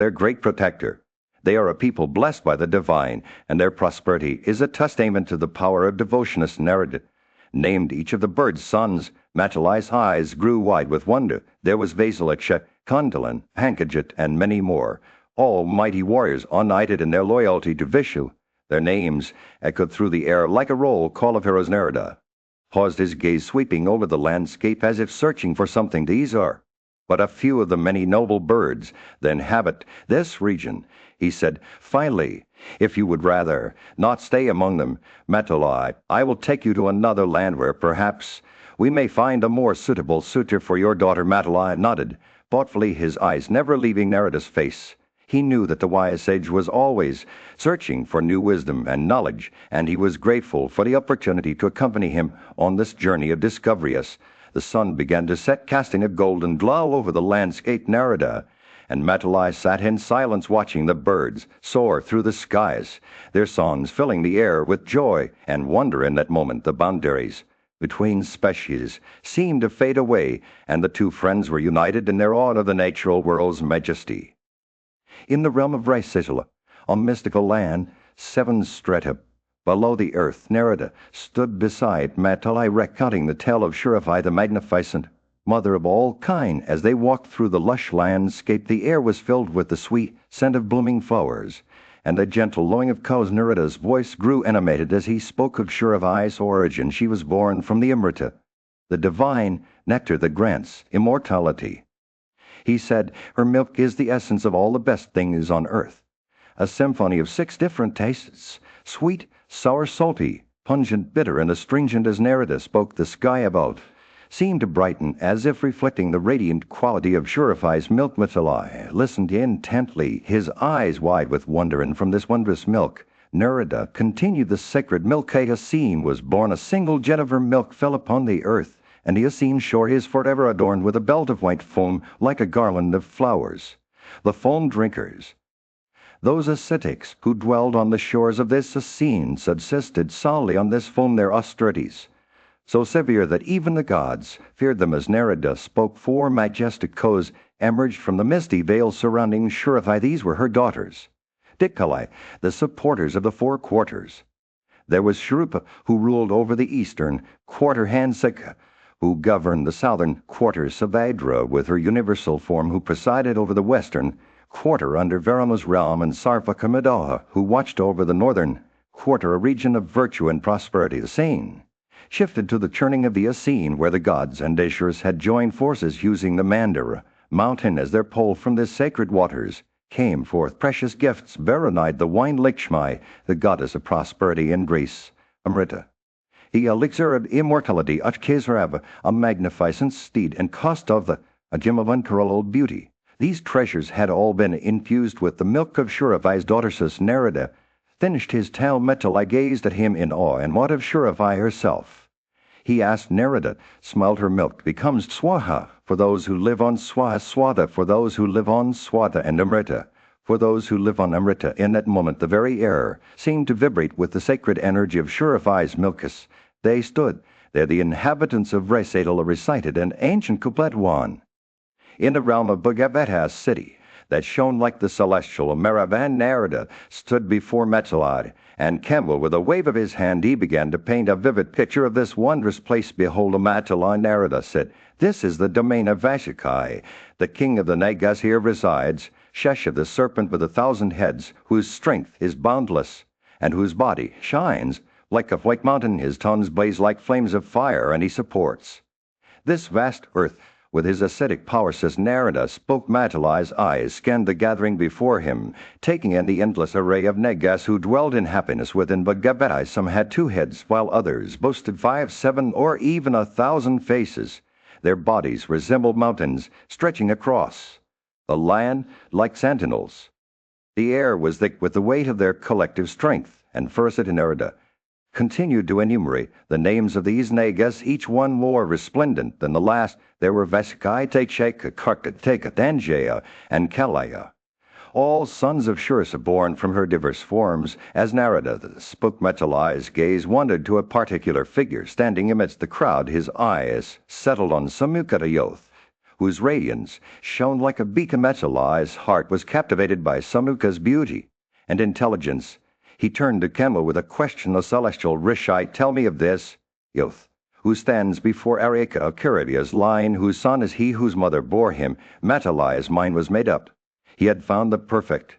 their great protector. They are a people blessed by the divine, and their prosperity is a testament to the power of devotionist narrative. Named each of the birds' sons, Matalai's eyes grew wide with wonder. There was Vasiliksha, Kondalan, Pankajit, and many more, all mighty warriors united in their loyalty to Vishu. Their names echoed through the air like a roll call of heroes. Narada paused, his gaze sweeping over the landscape as if searching for something to ease her. But a few of the many noble birds that inhabit this region, he said, finally, if you would rather not stay among them, Matalai, I will take you to another land where perhaps we may find a more suitable suitor for your daughter. Matalai nodded, thoughtfully, his eyes never leaving Narada's face. He knew that the wise sage was always searching for new wisdom and knowledge, and he was grateful for the opportunity to accompany him on this journey of discovery. As the sun began to set, casting a golden glow over the landscape, Narada and Matalai sat in silence watching the birds soar through the skies, their songs filling the air with joy and wonder. In that moment, the boundaries between species seemed to fade away, and the two friends were united in their awe of the natural world's majesty. In the realm of Raisitala, a mystical land, 7 strata below the earth, Narada stood beside Matalai, recounting the tale of Shurafai the Magnificent, mother of all kind. As they walked through the lush landscape, the air was filled with the sweet scent of blooming flowers and the gentle lowing of cows. Narada's voice grew animated as he spoke of Shurafai's origin. She was born from the Amrita, the divine nectar that grants immortality. He said, her milk is the essence of all the best things on earth. A symphony of 6 different tastes, sweet, sour, salty, pungent, bitter, and astringent. As Narada spoke, the sky above seemed to brighten, as if reflecting the radiant quality of Shurafai's milk. Matalai listened intently, his eyes wide with wonder, and from this wondrous milk, Narada continued, the sacred milk. Yasin was born. A single jet of her milk fell upon the earth, and Yasin shore is forever adorned with a belt of white foam like a garland of flowers. The foam drinkers, those ascetics who dwelled on the shores of this Yasin, subsisted solely on this foam. Their austerities so severe that even the gods feared them. As Narada spoke, 4 majestic cows emerged from the misty veil surrounding Shurafai. These were her daughters, Dikalai, the supporters of the 4 quarters. There was Shrupa, who ruled over the eastern quarter, Hansika, who governed the southern quarter, Savadra, with her universal form, who presided over the western quarter under Varama's realm, and Sarvakamidaha, who watched over the northern quarter, a region of virtue and prosperity. The scene shifted to the churning of the Yasin, where the gods and Asuras had joined forces, using the Mandara mountain as their pole. From this sacred waters came forth precious gifts: Varanide, the wine, Lakshmi, the goddess of prosperity and grace, Amrita, the elixir of immortality, Achkesarava, a magnificent steed, and Kostava, a gem of unparalleled beauty. These treasures had all been infused with the milk of Shurafai's daughter. As Narada finished his tale, Matalai gazed at him in awe. And what of Shurafai herself? He asked. Narada smiled. Her milk becomes Swaha for those who live on Swaha, Swada for those who live on Swada, and Amrita for those who live on Amrita. In that moment, the very air seemed to vibrate with the sacred energy of Shurafai's milk. As they stood there, the inhabitants of Raisitala recited an ancient couplet. 1. In the realm of Bhagavata's city, that shone like the celestial, Maravan, Narada stood before Matalai, and Kemble, with a wave of his hand, he began to paint a vivid picture of this wondrous place. Behold, Matalai, Narada said, this is the domain of Vashikai. The king of the Nagas here resides, Shesha, the serpent with 1,000 heads, whose strength is boundless, and whose body shines like a white mountain. His tongues blaze like flames of fire, and he supports this vast earth with his ascetic power. Says Narada spoke. Matalai's eyes scanned the gathering before him, taking in the endless array of Nagas who dwelled in happiness within Bhagavata. Some had 2 heads, while others boasted 5, 7, or even 1,000 faces. Their bodies resembled mountains stretching across the land like sentinels. The air was thick with the weight of their collective strength. And first Narada continued to enumerate the names of these Nagas, each one more resplendent than the last. There were Vasikai, Techeka, Karkateka, Danjaya, and Kalaya, all sons of Shurasa, born from her diverse forms. As Narada spoke, Matalai's gaze wandered to a particular figure standing amidst the crowd. His eyes settled on Samukata Yoth, whose radiance shone like a beacon. Metali's heart was captivated by Samukha's beauty and intelligence. He turned to Kema with a question. The celestial Rishite, tell me of this youth who stands before Arika, Kiridia's line, whose son is he whose mother bore him. Metali's mind was made up. He had found the perfect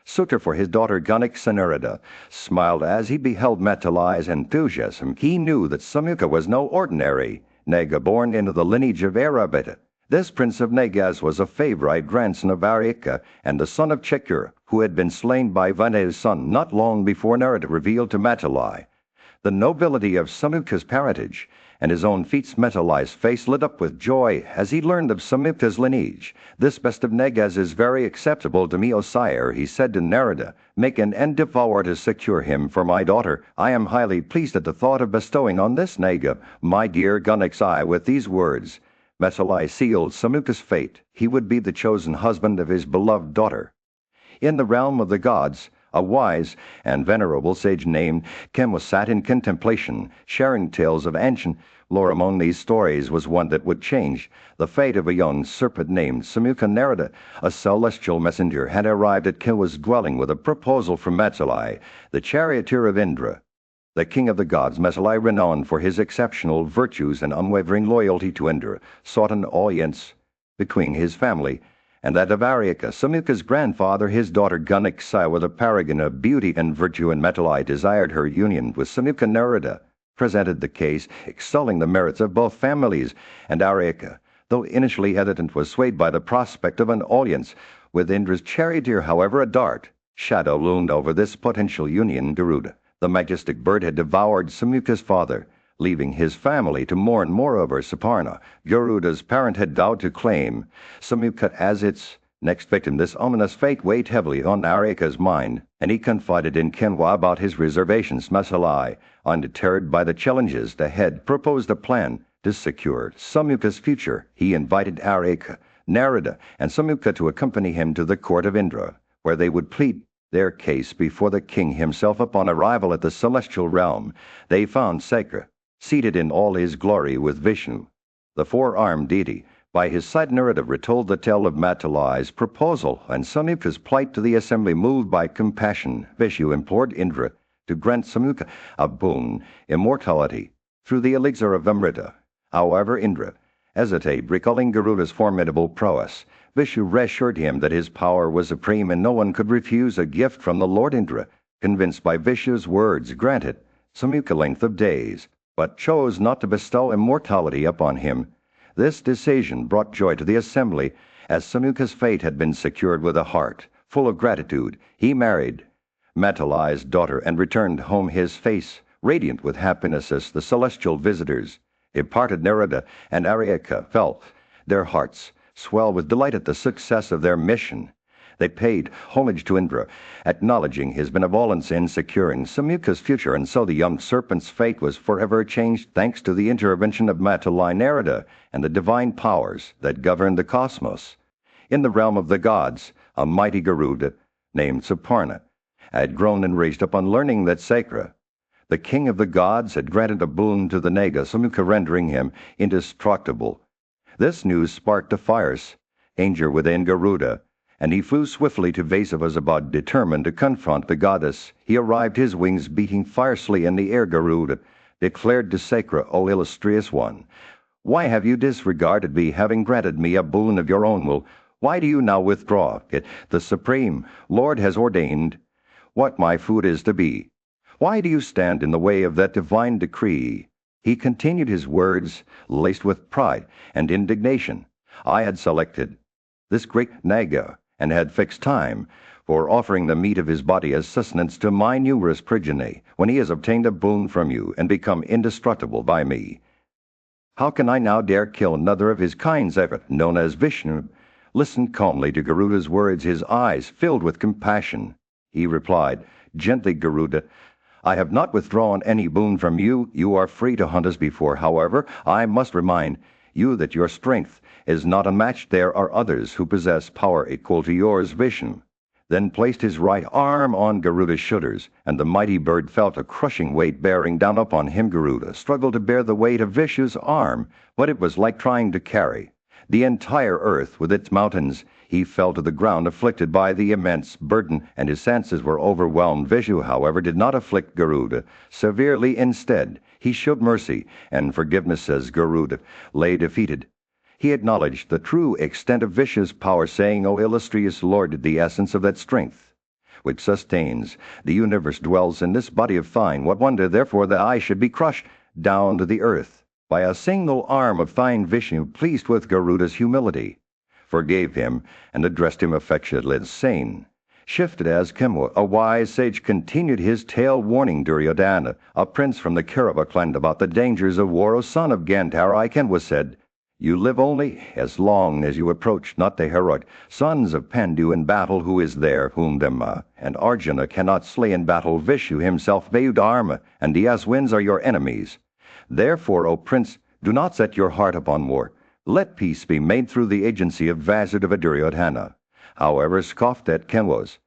suitor for his daughter. Gunnik Senurida smiled as he beheld Metali's enthusiasm. He knew that Samukha was no ordinary Nega born into the lineage of Arabita. This prince of Negas was a favorite grandson of Arika and the son of Chekur, who had been slain by Vane's son not long before Narada revealed to Metali the nobility of Samukha's parentage, and his own feats. Metali's face lit up with joy as he learned of Samukha's lineage. This best of Negas is very acceptable to me, O sire, he said to Narada. Make an end of war to secure him for my daughter. I am highly pleased at the thought of bestowing on this Nega my dear Gunnik's eye. With these words, Metali sealed Samukha's fate. He would be the chosen husband of his beloved daughter. In the realm of the gods, a wise and venerable sage named Kema sat in contemplation, sharing tales of ancient lore. Among these stories was one that would change the fate of a young serpent named Samukha. Narada, a celestial messenger, had arrived at Kema's dwelling with a proposal from Metali, the charioteer of Indra. The king of the gods, Metali, renowned for his exceptional virtues and unwavering loyalty to Indra, sought an audience between his family and that of Arika, Samukha's grandfather. His daughter Gunnik was a paragon of beauty and virtue, and Metali desired her union with Samukha. Narada presented the case, extolling the merits of both families, and Arika, though initially hesitant, was swayed by the prospect of an audience with Indra's charioteer. However, a dark shadow loomed over this potential union. Garuda, the majestic bird, had devoured Samukha's father, leaving his family to mourn. Moreover, Saparna, Garuda's parent, had vowed to claim Samukha as its next victim. This ominous fate weighed heavily on Arika's mind, and he confided in Kenwa about his reservations. Metali, undeterred by the challenges ahead, proposed a plan to secure Samukha's future. He invited Arika, Narada, and Samukha to accompany him to the court of Indra, where they would plead their case before the king himself. Upon arrival at the celestial realm, they found Sakra seated in all his glory with Vishnu, the four-armed deity, by his side. Narada retold the tale of Metali's proposal and Samukha's plight to the assembly. Moved by compassion, Vishnu implored Indra to grant Samukha a boon, immortality, through the elixir of Amrita. However, Indra hesitated, recalling Garuda's formidable prowess. Vishnu reassured him that his power was supreme and no one could refuse a gift from the Lord. Indra, convinced by Vishnu's words, granted Samukha length of days, but chose not to bestow immortality upon him. This decision brought joy to the assembly, as Samukha's fate had been secured. With a heart full of gratitude, he married Metali's daughter and returned home, his face radiant with happiness. As the celestial visitors departed, Narada and Arika felt their hearts swell with delight at the success of their mission. They paid homage to Indra, acknowledging his benevolence in securing Samukha's future, and so the young serpent's fate was forever changed thanks to the intervention of Metali, Narada, and the divine powers that governed the cosmos. In the realm of the gods, a mighty Garuda named Saparna had grown enraged upon learning that Sakra, the king of the gods, had granted a boon to the Nega, Samukha, rendering him indestructible. This news sparked a fierce anger within Garuda, and he flew swiftly to Vasavasabad, determined to confront the goddess. He arrived, his wings beating fiercely in the air. Garuda declared to Sakra, O illustrious one, why have you disregarded me, having granted me a boon of your own will? Why do you now withdraw it? The Supreme Lord has ordained what my food is to be. Why do you stand in the way of that divine decree? He continued, his words laced with pride and indignation. I had selected this great Naga, and had fixed time for offering the meat of his body as sustenance to my numerous progeny, when he has obtained a boon from you and become indestructible by me. How can I now dare kill another of his kinds ever, known as Vishnu? Listened calmly to Garuda's words, his eyes filled with compassion. He replied, gently, Garuda, I have not withdrawn any boon from you. You are free to hunt as before. However, I must remind you that your strength is not unmatched. There are others who possess power equal to yours. Vishnu then placed his right arm on Garuda's shoulders, and the mighty bird felt a crushing weight bearing down upon him. Garuda struggled to bear the weight of Vishnu's arm, but it was like trying to carry the entire earth with its mountains. He fell to the ground afflicted by the immense burden, and his senses were overwhelmed. Vishu, however, did not afflict Garuda severely. Instead, he showed mercy and forgiveness as Garuda lay defeated. He acknowledged the true extent of Vishu's power, saying, "O illustrious Lord, the essence of that strength which sustains the universe dwells in this body of thine. What wonder, therefore, that I should be crushed down to the earth by a single arm of thine?" Vishnu, pleased with Garuda's humility, forgave him and addressed him affectionately, saying, "Shifted as Kemwa, a wise sage, continued his tale, warning Duryodhana, a prince from the Kaurava clan, about the dangers of war. O son of Gandhara, Kenwa said, you live only as long as you approach not the heroic sons of Pandu in battle. Who is there whom Dhamma and Arjuna cannot slay in battle? Vishu himself, Vayudharma, and the Aswins are your enemies. Therefore, O prince, do not set your heart upon war. Let peace be made through the agency of Vasudeva." Duryodhana, however, scoffed at Kenwas.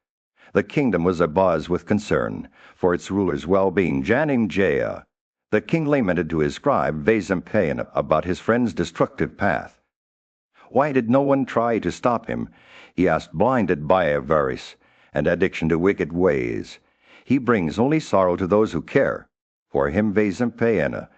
The kingdom was abuzz with concern for its ruler's well-being. Janimjaya, the king, lamented to his scribe Vaisampayana about his friend's destructive path. Why did no one try to stop him? He asked, blinded by avarice and addiction to wicked ways. He brings only sorrow to those who care for him. Vaisampayana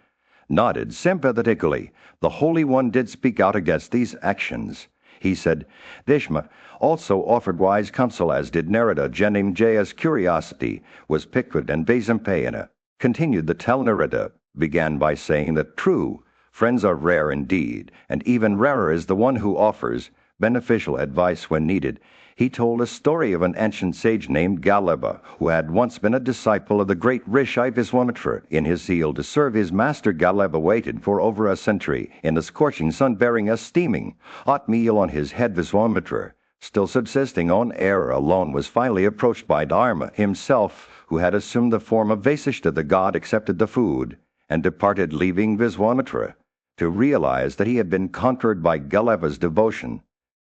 nodded sympathetically. The Holy One did speak out against these actions. He said, "Bhishma also offered wise counsel, as did Narada." Janimjaya's curiosity was piqued, and Vaisampayana continued the tale. Narada began by saying that true friends are rare indeed, and even rarer is the one who offers beneficial advice when needed. He told a story of an ancient sage named Galaba, who had once been a disciple of the great Rishi Viswamitra. In his zeal to serve his master, Galaba waited for over a century in the scorching sun, bearing a steaming hot meal on his head. Viswamitra, still subsisting on air alone, was finally approached by Dharma himself, who had assumed the form of Vasishta. The god accepted the food and departed, leaving Viswamitra to realize that he had been conquered by Galaba's devotion.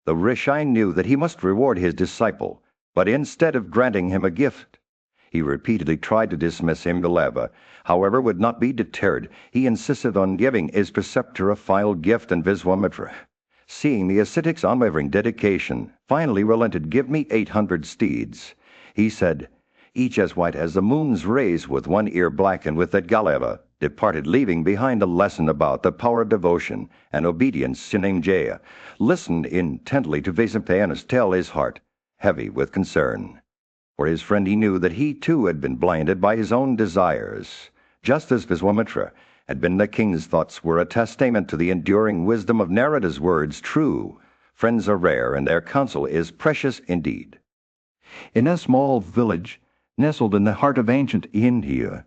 The Rishi knew that he must reward his disciple, but instead of granting him a gift, he repeatedly tried to dismiss him. Galaba, however, would not be deterred. He insisted on giving his preceptor a final gift, and Viswamitra, seeing the ascetic's unwavering dedication, finally relented. "Give me 800 steeds," he said, "each as white as the moon's rays, with one ear black." And with that, Galaba departed, leaving behind a lesson about the power of devotion and obedience. Janimjaya listened intently to Vaisampayana's tale, his heart heavy with concern for his friend. He knew that he too had been blinded by his own desires, just as Viswamitra had been. The king's thoughts were a testament to the enduring wisdom of Narada's words. True friends are rare, and their counsel is precious indeed. In a small village nestled in the heart of ancient India,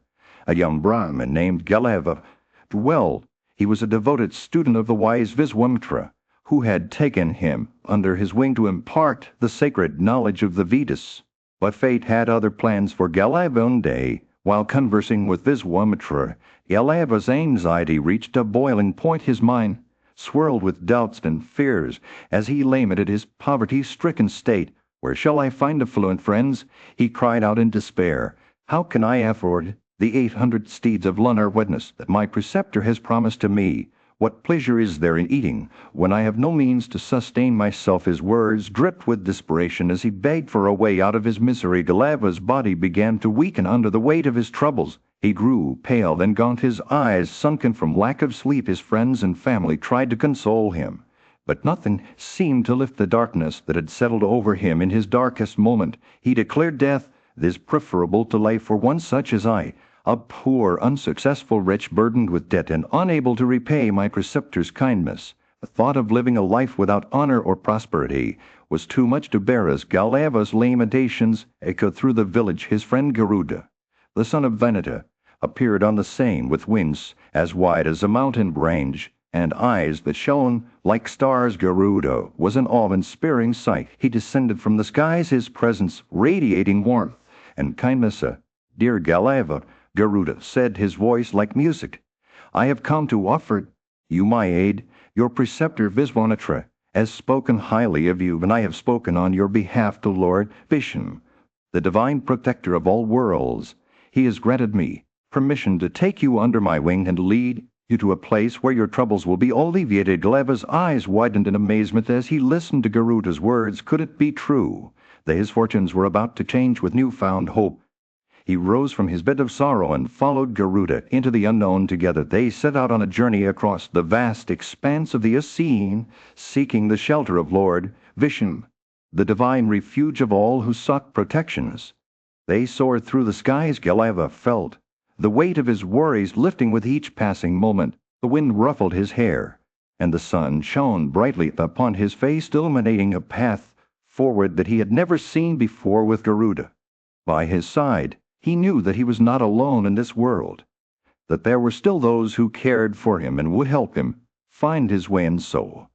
a young Brahmin named Galava dwelled. He was a devoted student of the wise Viswamitra, who had taken him under his wing to impart the sacred knowledge of the Vedas. But fate had other plans for Galava. One day, while conversing with Viswamitra, Galava's anxiety reached a boiling point. His mind swirled with doubts and fears as he lamented his poverty-stricken state. "Where shall I find affluent friends?" he cried out in despair. "How can I afford the 800 steeds of lunar witness that my preceptor has promised to me? What pleasure is there in eating when I have no means to sustain myself?" His words dripped with desperation as he begged for a way out of his misery. Galava's body began to weaken under the weight of his troubles. He grew pale and gaunt, his eyes sunken from lack of sleep. His friends and family tried to console him, but nothing seemed to lift the darkness that had settled over him. In his darkest moment, he declared, "Death is preferable to life for one such as I, a poor, unsuccessful wretch, burdened with debt and unable to repay my preceptor's kindness. The thought of living a life without honor or prosperity was too much to bear." As Galava's lamentations echoed through the village, his friend Garuda, the son of Vanita, appeared on the scene with wings as wide as a mountain range and eyes that shone like stars. Garuda was an awe-inspiring sight. He descended from the skies, his presence radiating warmth and kindness. "Dear Galava," Garuda said, his voice like music, "I have come to offer you my aid. Your preceptor Viswamitra has spoken highly of you, and I have spoken on your behalf to Lord Vishnu, the divine protector of all worlds. He has granted me permission to take you under my wing and lead you to a place where your troubles will be alleviated." Galeva's eyes widened in amazement as he listened to Garuda's words. Could it be true that his fortunes were about to change with newfound hope? He rose from his bed of sorrow and followed Garuda into the unknown. Together they set out on a journey across the vast expanse of the unseen, seeking the shelter of Lord Vishnu, the divine refuge of all who sought protections. They soared through the skies. Galeva felt the weight of his worries lifting with each passing moment. The wind ruffled his hair, and the sun shone brightly upon his face, illuminating a path forward that he had never seen before. With Garuda by his side, he knew that he was not alone in this world, that there were still those who cared for him and would help him find his way. And so,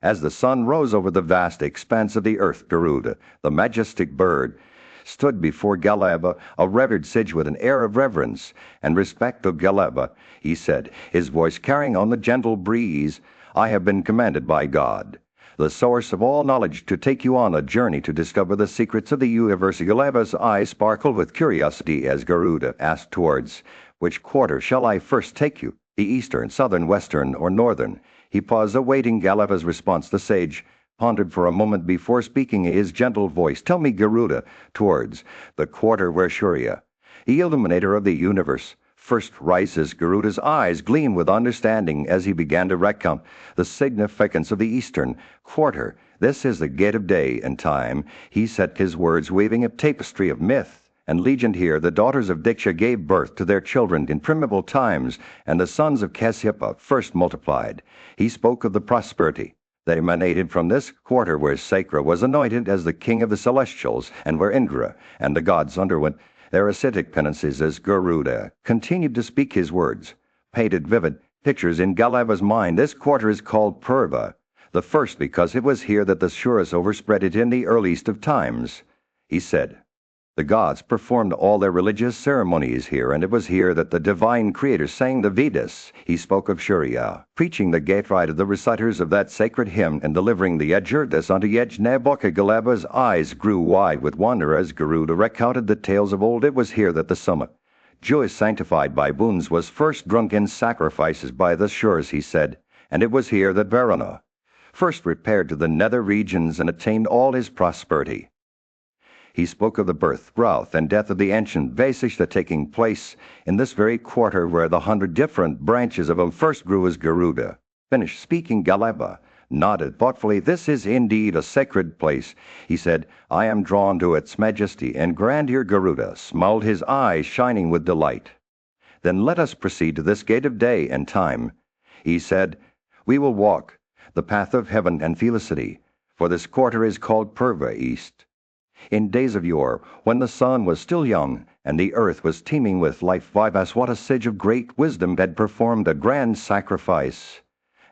As the sun rose over the vast expanse of the earth, Garuda, the majestic bird, stood before Galeva, a revered sage with an air of reverence and respect of Galeva. He said, his voice carrying on the gentle breeze, "I have been commanded by God, the source of all knowledge, to take you on a journey to discover the secrets of the universe." Galeva's eyes sparkled with curiosity as Garuda asked, "Towards which quarter shall I first take you? The eastern, southern, western, or northern?" He paused, awaiting Galeva's response. The sage pondered for a moment before speaking, his gentle voice, "Tell me, Garuda, towards the quarter where Surya, the illuminator of the universe, first rises." Garuda's eyes gleamed with understanding as he began to recount the significance of the eastern quarter. "This is the gate of day and time," he said, his words weaving a tapestry of myth and legend. Here the daughters of Diksha gave birth to their children in primeval times, and the sons of Kasyapa first multiplied. He spoke of the prosperity that emanated from this quarter, where Sakra was anointed as the king of the celestials, and where Indra and the gods underwent their ascetic penances. As Garuda continued to speak, his words painted vivid pictures in Galeva's mind. "This quarter is called Purva, the first, because it was here that the Suras overspread it in the earliest of times," he said. "The gods performed all their religious ceremonies here, and it was here that the divine creator sang the Vedas." He spoke of Surya, preaching the gate rite of the reciters of that sacred hymn and delivering the Yajurdas unto Yajnaboka. Galeva's eyes grew wide with wonder as Garuda recounted the tales of old. "It was here that the summit, Jewish sanctified by boons, was first drunk in sacrifices by the Suras," he said, "and it was here that Varuna first repaired to the nether regions and attained all his prosperity." He spoke of the birth, growth, and death of the ancient Vasishta taking place in this very quarter, where the 100 different branches of him first grew. As Garuda finished speaking, Galeva nodded thoughtfully. "This is indeed a sacred place," he said. "I am drawn to its majesty and grandeur." Garuda smiled, his eyes shining with delight. "Then let us proceed to this gate of day and time," he said. "We will walk the path of heaven and felicity, for this quarter is called Purva East. In days of yore, when the sun was still young and the earth was teeming with life, Vivaswata, sage of great wisdom, had performed a grand sacrifice.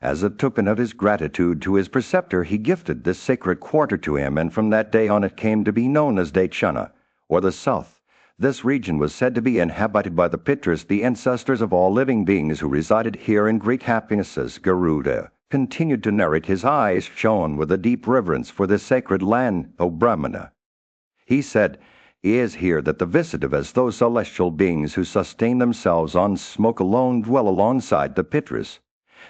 As a token of his gratitude to his preceptor, he gifted this sacred quarter to him, and from that day on it came to be known as Dechana, or the South. This region was said to be inhabited by the Pitras, the ancestors of all living beings who resided here in great happiness." As Garuda continued to narrate, his eyes shone with a deep reverence for this sacred land, O Brahmana. He said, "It is here that the Visitavas, those celestial beings who sustain themselves on smoke alone, dwell alongside the Pitras.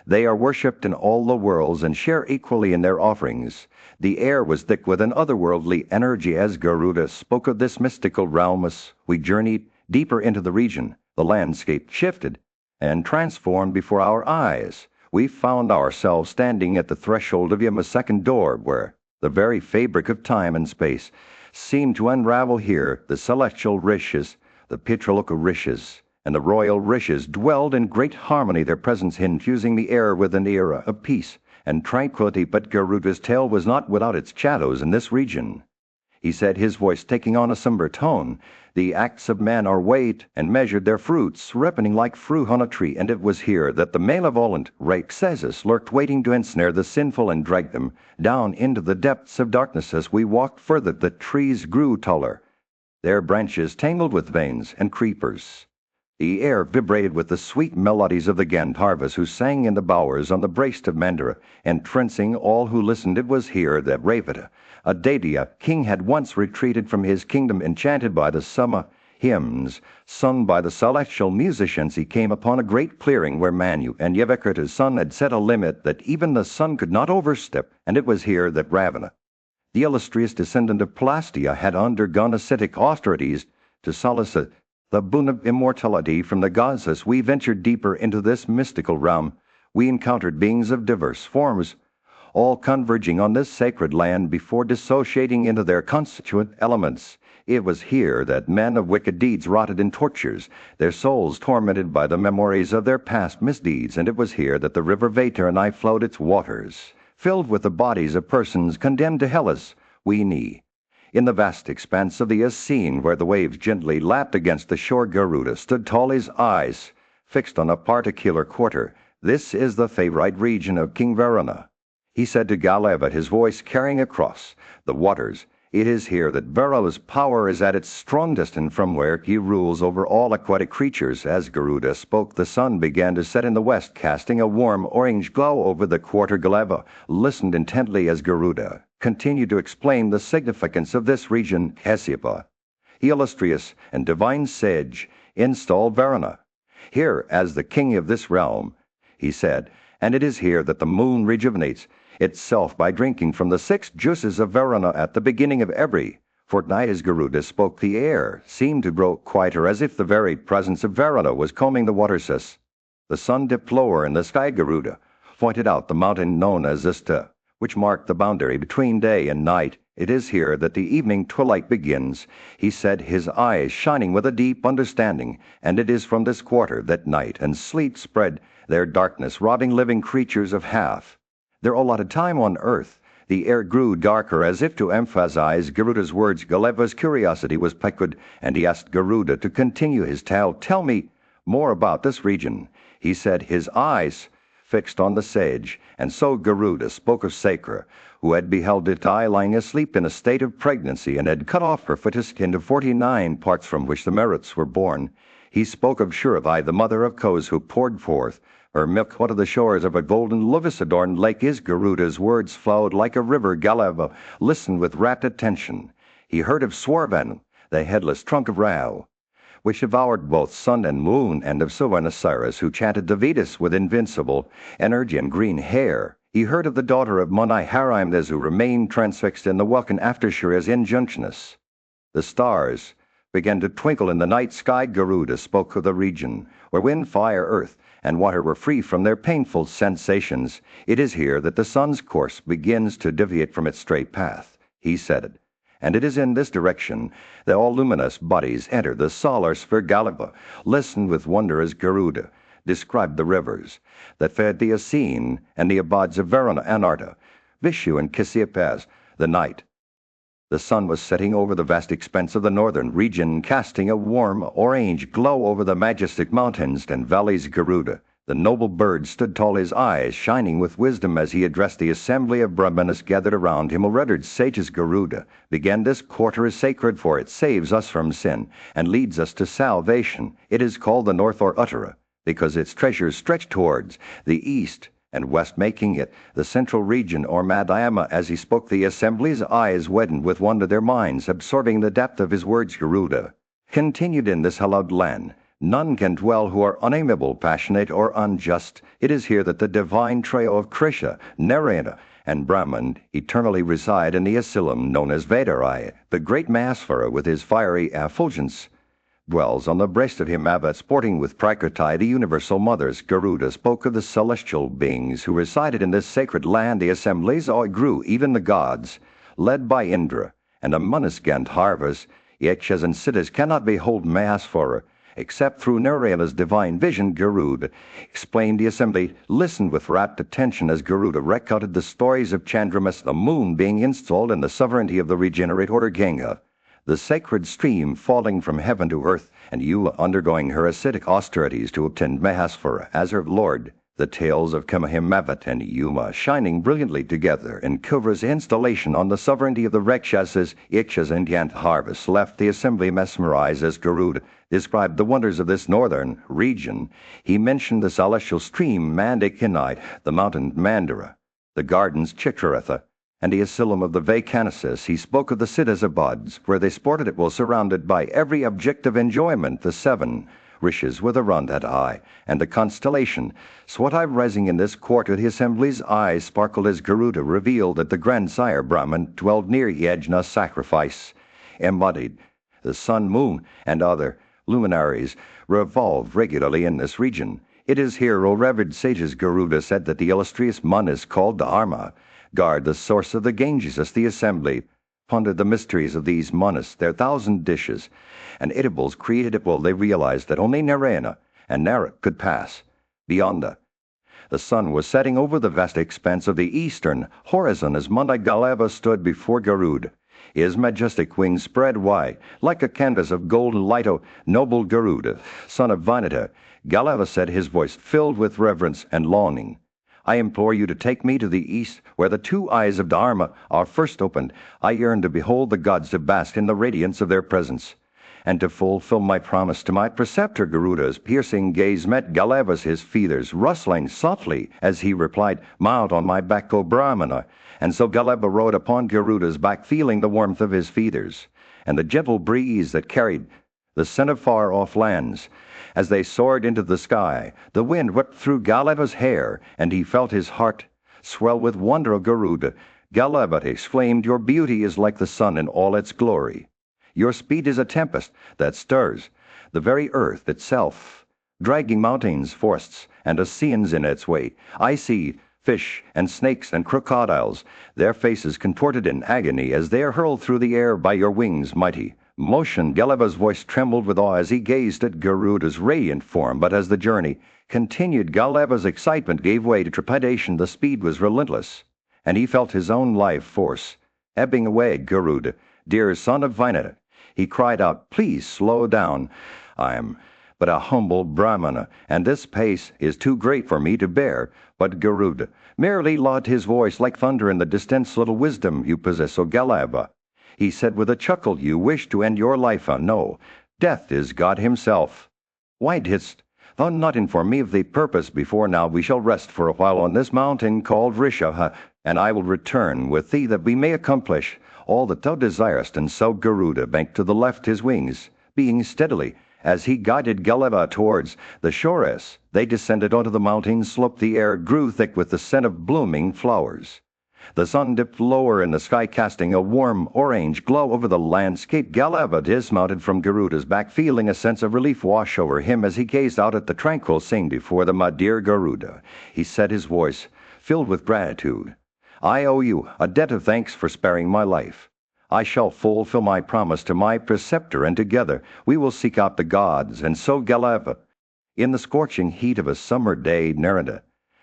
They are worshipped in all the worlds and share equally in their offerings." The air was thick with an otherworldly energy as Garuda spoke of this mystical realm. As we journeyed deeper into the region, the landscape shifted and transformed before our eyes. We found ourselves standing at the threshold of Yama's second door, where the very fabric of time and space seemed to unravel. Here the celestial rishis, the Pitraloka rishis, and the royal rishis dwelled in great harmony, their presence infusing the air with an era of peace and tranquility. But Garuda's tale was not without its shadows in this region. He said, his voice taking on a somber tone, "The acts of men are weighed and measured, their fruits ripening like fruit on a tree, and it was here that the malevolent Raksasas lurked, waiting to ensnare the sinful and drag them down into the depths of darkness. As we walked further, the trees grew taller, their branches tangled with veins and creepers. The air vibrated with the sweet melodies of the Gandharvas who sang in the bowers on the breast of Mandara, entrancing all who listened. It was here that Ravata, a Daitya king, had once retreated from his kingdom, enchanted by the Sama hymns sung by the celestial musicians, he came upon a great clearing where Manu and Yevekrit his son had set a limit that even the sun could not overstep, and it was here that Ravana, the illustrious descendant of Plastia, had undergone ascetic austerities to solace the boon of immortality from the gods. As we ventured deeper into this mystical realm, we encountered beings of diverse forms, all converging on this sacred land before dissociating into their constituent elements. It was here that men of wicked deeds rotted in tortures, their souls tormented by the memories of their past misdeeds, and it was here that the river Veterni flowed its waters, filled with the bodies of persons condemned to Hellas, Weenie. In the vast expanse of the Essene, where the waves gently lapped against the shore, Garuda stood tall, his eyes fixed on a particular quarter. "This is the favorite region of King Varuna," he said to Galeva, his voice carrying across the waters. "It is here that Varuna's power is at its strongest, and from where he rules over all aquatic creatures." As Garuda spoke, the sun began to set in the west, casting a warm orange glow over the quarter. Galeva listened intently as Garuda continued to explain the significance of this region. "Hesippa, illustrious and divine sage, installed Varuna here as the king of this realm," he said, "and it is here that the moon rejuvenates itself by drinking from the 6 juices of Varuna at the beginning of every fortnight." As Garuda spoke, the air seemed to grow quieter, as if the very presence of Varuna was combing the waters. As the sun dipped lower in the sky, Garuda pointed out the mountain known as Zista, which marked the boundary between day and night. "It is here that the evening twilight begins," he said, his eyes shining with a deep understanding, "and it is from this quarter that night and sleep spread their darkness, robbing living creatures of half their allotted time on earth." The air grew darker, as if to emphasize Garuda's words. Galeva's curiosity was piqued, and he asked Garuda to continue his tale. "Tell me more about this region," he said, his eyes fixed on the sage. And so Garuda spoke of Sakra, who had beheld Dithai lying asleep in a state of pregnancy, and had cut off her foetus into 49 parts from which the Meruts were born. He spoke of Shurathai, the mother of Kos, who poured forth her milk out of the shores of a golden lotus-adorned lake. As Garuda's words flowed like a river, Galeva listened with rapt attention. He heard of Swarvan, the headless trunk of Rao, which devoured both sun and moon, and of Suvarnasiris, who chanted the Vedas with invincible energy and green hair. He heard of the daughter of Monai Harimnes, who remained transfixed in the welkin after Shira's injunctionist. The stars began to twinkle in the night sky. Garuda spoke of the region where wind, fire, earth, and water were free from their painful sensations. "It is here that the sun's course begins to deviate from its straight path," he said, "and it is in this direction that all luminous bodies enter the solar sphere." Galeva listened with wonder as Garuda described the rivers that fed the Essene and the abodes of Varuna, Anarta, Vishu, and Cassiopeias. The night, the sun was setting over the vast expanse of the northern region, casting a warm orange glow over the majestic mountains and valleys. Garuda, the noble bird, stood tall, his eyes shining with wisdom as he addressed the assembly of Brahmanas gathered around him. "Revered sages," Garuda began, "this quarter is sacred, for it saves us from sin and leads us to salvation. It is called the North, or Uttara, because its treasures stretch towards the east and west, making it the central region, or Madhyama." As he spoke, the assembly's eyes widened with wonder, their minds absorbing the depth of his words. Garuda continued, "In this hallowed land none can dwell who are unamiable, passionate, or unjust. It is here that the divine trio of Krishna, Narayana, and Brahman eternally reside in the asylum known as Vedarai. The great Mahasvara, with his fiery effulgence, dwells on the breast of Himava, sporting with Prakriti, the universal mothers." Garuda spoke of the celestial beings who resided in this sacred land. The assemblies all grew, even the gods, led by Indra and Amunas Gandharvas, Yakshas, and Siddhas, cannot behold Mahasvara except through Narayana's divine vision. Garuda explained. The assembly listened with rapt attention as Garuda recounted the stories of Chandramas, the moon being installed in the sovereignty of the regenerate order Ganga, the sacred stream falling from heaven to earth, and Eula undergoing her ascetic austerities to obtain Mahasvara as her lord. The tales of Kamahimavat and Yuma shining brilliantly together in Kubra's installation on the sovereignty of the Rakshasas, Ikshas, and Gandharvas left the assembly mesmerized as Garuda described the wonders of this northern region. He mentioned the celestial stream Mandakinite, the mountain Mandara, the gardens Chitraratha, And the asylum of the Vacanesis, he spoke of the Citazabods, where they sported it while surrounded by every objective enjoyment, the seven rishes with around that eye, and the constellation. Swati rising in this court of the assembly's eyes sparkled as Garuda revealed that the grandsire Brahman dwelled near Yajna's sacrifice. Embodied, the sun, moon, and other luminaries revolve regularly in this region. It is here, O revered sages, Garuda said, that the illustrious Manas called Dharma guard the source of the Ganges, the assembly, pondered the mysteries of these Manas, their thousand dishes, and edibles created it while they realized that only Narayana and Nara could pass. Beyond the sun was setting over the vast expanse of the eastern horizon as Mandai Galava stood before Garuda. His majestic wings spread wide, like a canvas of golden light. O noble Garuda, son of Vinata, Galava said, his voice filled with reverence and longing. I implore you to take me to the east, where the two eyes of Dharma are first opened. I yearn to behold the gods, to bask in the radiance of their presence, and to fulfill my promise to my preceptor. Garuda's piercing gaze met Galava's, his feathers rustling softly as he replied, Mount on my back, O Brahmana. And so Galava rode upon Garuda's back, feeling the warmth of his feathers, and the gentle breeze that carried the scent of far-off lands. As they soared into the sky, the wind whipped through Galava's hair, and he felt his heart swell with wonder. O Garuda, Galava exclaimed, your beauty is like the sun in all its glory. Your speed is a tempest that stirs the very earth itself, dragging mountains, forests, and oceans in its way. I see fish and snakes and crocodiles, their faces contorted in agony as they are hurled through the air by your wings mighty motion. Galava's voice trembled with awe as he gazed at Garuda's radiant form, but as the journey continued, Galava's excitement gave way to trepidation. The speed was relentless, and he felt his own life force ebbing away. Garuda, dear son of Vinata, he cried out, please slow down. I am but a humble Brahmana, and this pace is too great for me to bear. But Garuda merely lowered his voice like thunder in the distance. Little wisdom you possess, O Galava, he said with a chuckle. You wish to end your life. No, death is God himself. Why didst thou not inform me of the purpose before now? We shall rest for a while on this mountain called Risha, and I will return with thee that we may accomplish all that thou desirest. And so Garuda banked to the left, his wings being steadily as he guided Galava towards the shores. They descended onto the mountain slope. The air grew thick with the scent of blooming flowers. The sun dipped lower in the sky, casting a warm orange glow over the landscape. Galava dismounted from Garuda's back, feeling a sense of relief wash over him as he gazed out at the tranquil scene before them. My dear Garuda, he said, his voice filled with gratitude, I owe you a debt of thanks for sparing my life. I shall fulfill my promise to my preceptor, and together we will seek out the gods. And so Galava, in the scorching heat of a summer day, Narada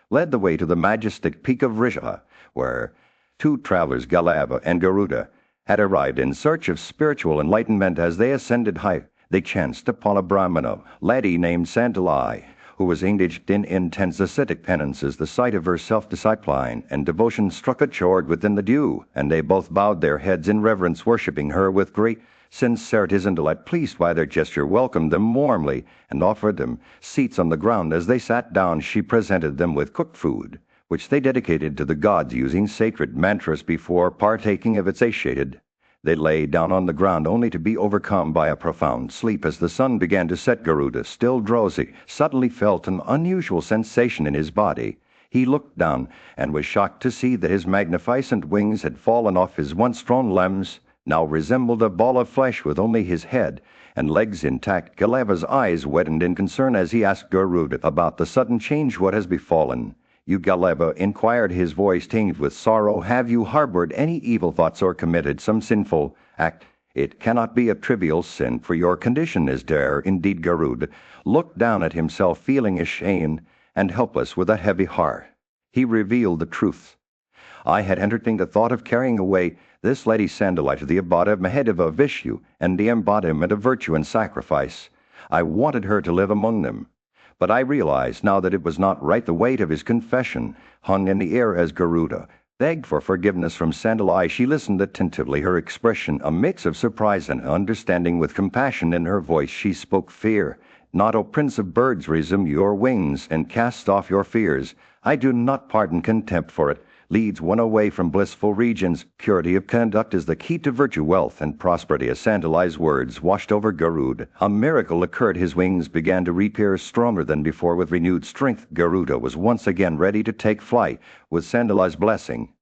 led the way to the majestic peak of Risha, where two travelers, Galava and Garuda, had arrived in search of spiritual enlightenment. As they ascended high, they chanced upon a Brahmana laddie named Sandalai, who was engaged in intense ascetic penances. The sight of her self-discipline and devotion struck a chord within the dew, and they both bowed their heads in reverence, worshipping her with great sincerity. And delight, pleased by their gesture, welcomed them warmly and offered them seats on the ground. As they sat down, she presented them with cooked food, which they dedicated to the gods using sacred mantras. Before partaking of it, satiated, they lay down on the ground, only to be overcome by a profound sleep. As the sun began to set, Garuda, still drowsy, suddenly felt an unusual sensation in his body. He looked down and was shocked to see that his magnificent wings had fallen off his once strong limbs, now resembled a ball of flesh with only his head and legs intact. Galava's eyes widened in concern as he asked Garuda about the sudden change. What has befallen you, Galava? Inquired, his voice tinged with sorrow. Have you harbored any evil thoughts or committed some sinful act? It cannot be a trivial sin, for your condition is dire indeed. Garuda looked down at himself, feeling ashamed and helpless. With a heavy heart, he revealed the truth. I had entertained the thought of carrying away this Lady Sandalite to the abode of Mahadeva Vishnu, and the embodiment of virtue and sacrifice. I wanted her to live among them. But I realized now that it was not right. The weight of his confession hung in the air as Garuda begged for forgiveness from Sandalai. She listened attentively, her expression a mix of surprise and understanding. With compassion in her voice, she spoke, Fear not, O Prince of Birds, resume your wings and cast off your fears. I do not pardon contempt for it. leads one away from blissful regions. Purity of conduct is the key to virtue, wealth, and prosperity. As Sandalai's words washed over Garuda, a miracle occurred. His wings began to reappear stronger than before with renewed strength. Garuda was once again ready to take flight. With Sandalai's blessing,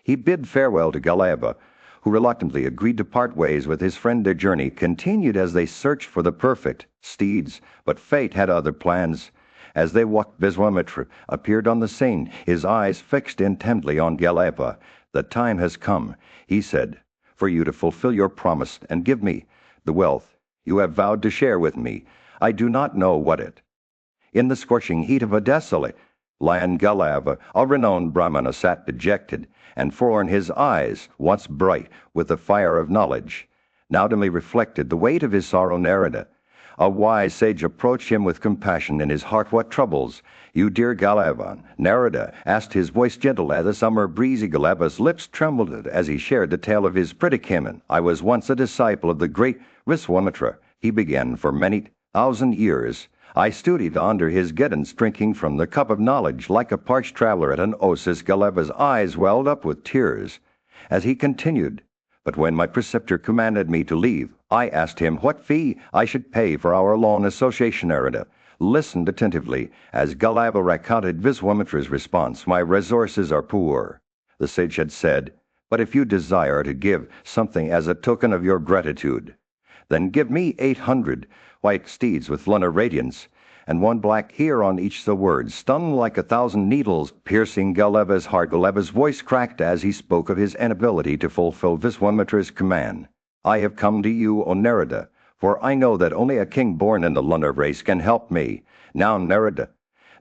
he bid farewell to Galava, who reluctantly agreed to part ways with his friend. Their journey continued as they searched for the perfect steeds, but fate had other plans. As they walked, Viswamitra appeared on the scene, his eyes fixed intently on Galava. "The time has come," he said, "for you to fulfill your promise and give me the wealth you have vowed to share with me. I do not know what it." In the scorching heat of a desolate land, Galava, a renowned Brahmana, sat dejected and forlorn, his eyes, once bright with the fire of knowledge, now dimly reflected the weight of his sorrow. Narada, a wise sage, approached him with compassion in his heart. "What troubles you, dear Galava?" Narada asked, his voice gentle as a summer breeze. Galava's lips trembled as he shared the tale of his predicament. "I was once a disciple of the great Viswamitra," he began. "For many 1,000 years I studied under his guidance, drinking from the cup of knowledge like a parched traveler at an oasis." Galava's eyes welled up with tears as he continued, "But when my preceptor commanded me to leave, I asked him what fee I should pay for our long association." Narada listened attentively as Galava recounted Viswamitra's response. "My resources are poor," the sage had said, "but if you desire to give something as a token of your gratitude, then give me 800 white steeds with lunar radiance, and one black here on each." The words stung like 1,000 needles, piercing Galava's heart. Galava's voice cracked as he spoke of his inability to fulfill Viswamitra's command. "I have come to you, O Narada, for I know that only a king born in the lunar race can help me." Now Narada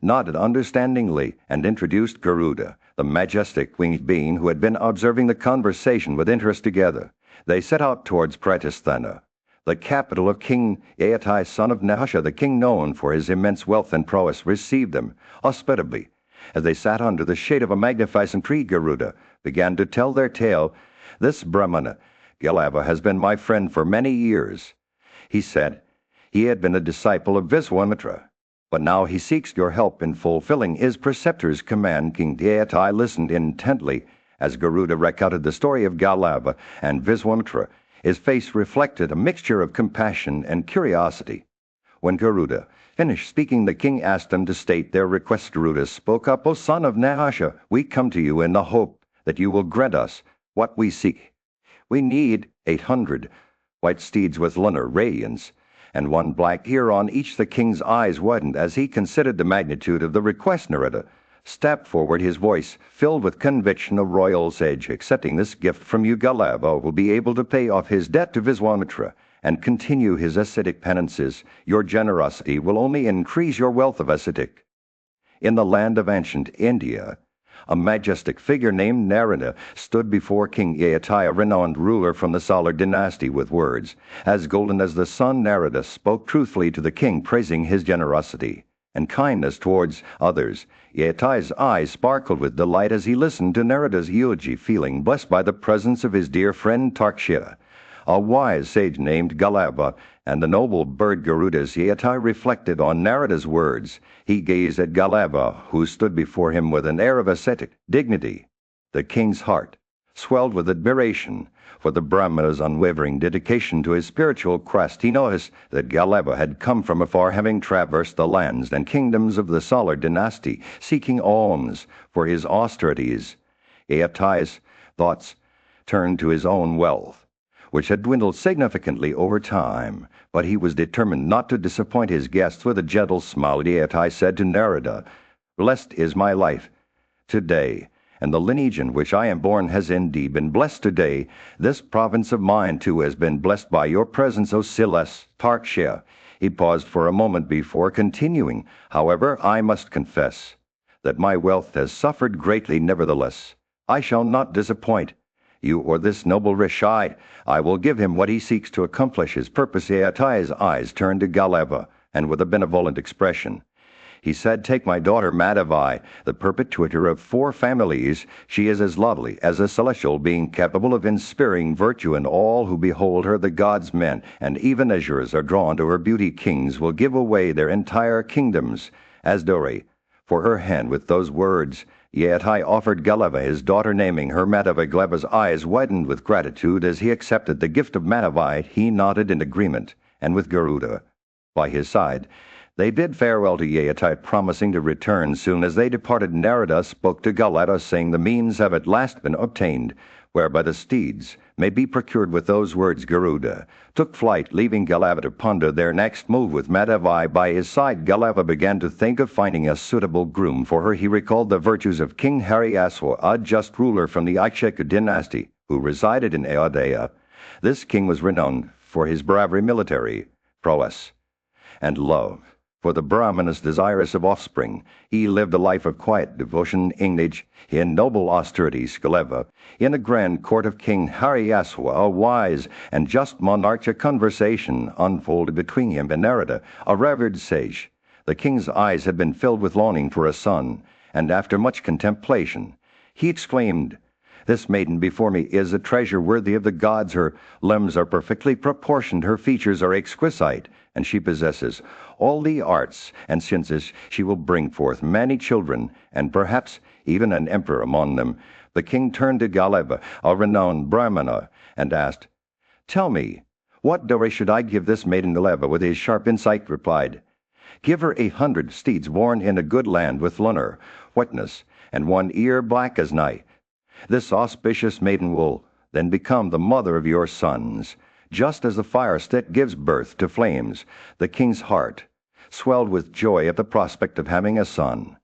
nodded understandingly and introduced Garuda, the majestic winged being who had been observing the conversation with interest. Together they set out towards Pratisthana, the capital of King Aitai, son of Nahusha. The king, known for his immense wealth and prowess, received them hospitably. As they sat under the shade of a magnificent tree, Garuda began to tell their tale. "This Brahmana, Galava, has been my friend for many years," he said. "He had been a disciple of Viswamitra, but now he seeks your help in fulfilling his preceptor's command." King Aitai listened intently as Garuda recounted the story of Galava and Viswamitra. His face reflected a mixture of compassion and curiosity. When Garuda finished speaking, the king asked them to state their request. Garuda spoke up, "O son of Nahusha, we come to you in the hope that you will grant us what we seek. We need 800 white steeds with lunar radiance, and one black here on each." The king's eyes widened as he considered the magnitude of the request. Narada stepped forward, his voice filled with conviction. "A royal sage accepting this gift from you, Galava, will be able to pay off his debt to Viswamitra and continue his ascetic penances. Your generosity will only increase your wealth of ascetic." In the land of ancient India, a majestic figure named Narada stood before King Aitai, a renowned ruler from the Salar dynasty. With words as golden as the sun, Narada spoke truthfully to the king, praising his generosity and kindness towards others. Aiatai's eyes sparkled with delight as he listened to Narada's eulogy, feeling blessed by the presence of his dear friend Tarksha, a wise sage named Galava, and the noble bird Garuda. As Aiatai reflected on Narada's words, he gazed at Galava, who stood before him with an air of ascetic dignity. The king's heart swelled with admiration for the Brahmana's unwavering dedication to his spiritual quest. He noticed that Galava had come from afar, having traversed the lands and kingdoms of the Salar dynasty, seeking alms for his austerities. Aiatai's thoughts turned to his own wealth, which had dwindled significantly over time, but he was determined not to disappoint his guests. With a gentle smile, Aiatai said to Narada, "Blessed is my life today, and the lineage in which I am born has indeed been blessed today. This province of mine, too, has been blessed by your presence, O Silas Tarksha." He paused for a moment before continuing. "However, I must confess that my wealth has suffered greatly. Nevertheless, I shall not disappoint you or this noble rishi. I will give him what he seeks to accomplish his purpose." Aiatai's eyes turned to Galava, and with a benevolent expression, he said, "Take my daughter Madhavai, the perpetuator of 4 families. She is as lovely as a celestial being, capable of inspiring virtue in all who behold her. The gods, men, and even Asuras are drawn to her beauty. Kings will give away their entire kingdoms as dowry for her hand." With those words, Yeatai offered Galeva his daughter, naming her. Madhava. Galeva's eyes widened with gratitude as he accepted the gift of Madhava. He nodded in agreement, and with Garuda by his side, they bid farewell to Yeatai, promising to return soon. As they departed, Narada spoke to Galeva, saying, "The means have at last been obtained, whereby the steeds may be procured." With those words, Garuda took flight, leaving Galeva to ponder their next move. With Madhava by his side, Galeva began to think of finding a suitable groom for her. He recalled the virtues of King Haryasva, a just ruler from the Ikshaka dynasty, who resided in Ayodhya. This king was renowned for his bravery, military prowess, and love for the Brahmanas desirous of offspring. He lived a life of quiet devotion, in noble austerities. Galeva, in the grand court of King Haryasva, a wise and just monarch. A conversation unfolded between him and Narada, a revered sage. The king's eyes had been filled with longing for a son, and after much contemplation, he exclaimed, "This maiden before me is a treasure worthy of the gods. Her limbs are perfectly proportioned, her features are exquisite, and she possesses all the arts and sciences. She will bring forth many children, and perhaps even an emperor among them." The king turned to Galeva, a renowned Brahmana, and asked, "Tell me, what dowry should I give this maiden?" Galeva, with his sharp insight, replied, "Give her 100 steeds born in a good land with lunar whiteness, and one ear black as night. This auspicious maiden will then become the mother of your sons. Just as the fire stick gives birth to flames, the king's heart swelled with joy at the prospect of having a son.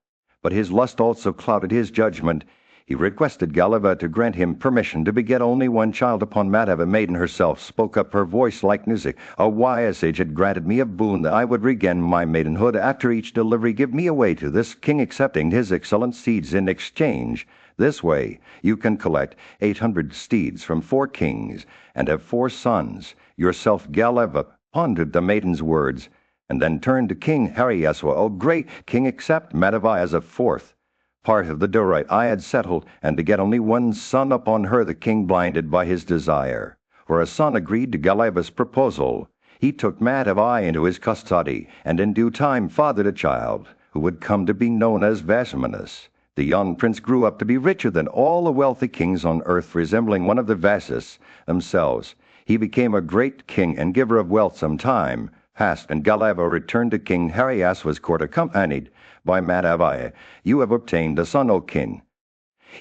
But his lust also clouded his judgment. He requested Galeva to grant him permission to beget only one child. Upon Madhava, maiden herself spoke up, her voice like music. "A wise sage had granted me a boon that I would regain my maidenhood after each delivery. Give me away to this king, accepting his excellent steeds in exchange. This way you can collect 800 steeds from 4 kings and have 4 sons." Yourself, Galeva, pondered the maiden's words, and then turned to King Haryasva. "O great king, accept Madhava as a 4th part of the dowry I had settled, and to get only one son upon her." The king, blinded by his desire for a son, agreed to Galeva's proposal. He took Madhava into his custody, and in due time fathered a child who would come to be known as Vasumanas. The young prince grew up to be richer than all the wealthy kings on earth, resembling one of the Vasus themselves. He became a great king and giver of wealth. Some time passed, and Galeva returned to King Haryasva's court, accompanied by Madhava. "You have obtained a son, O king,"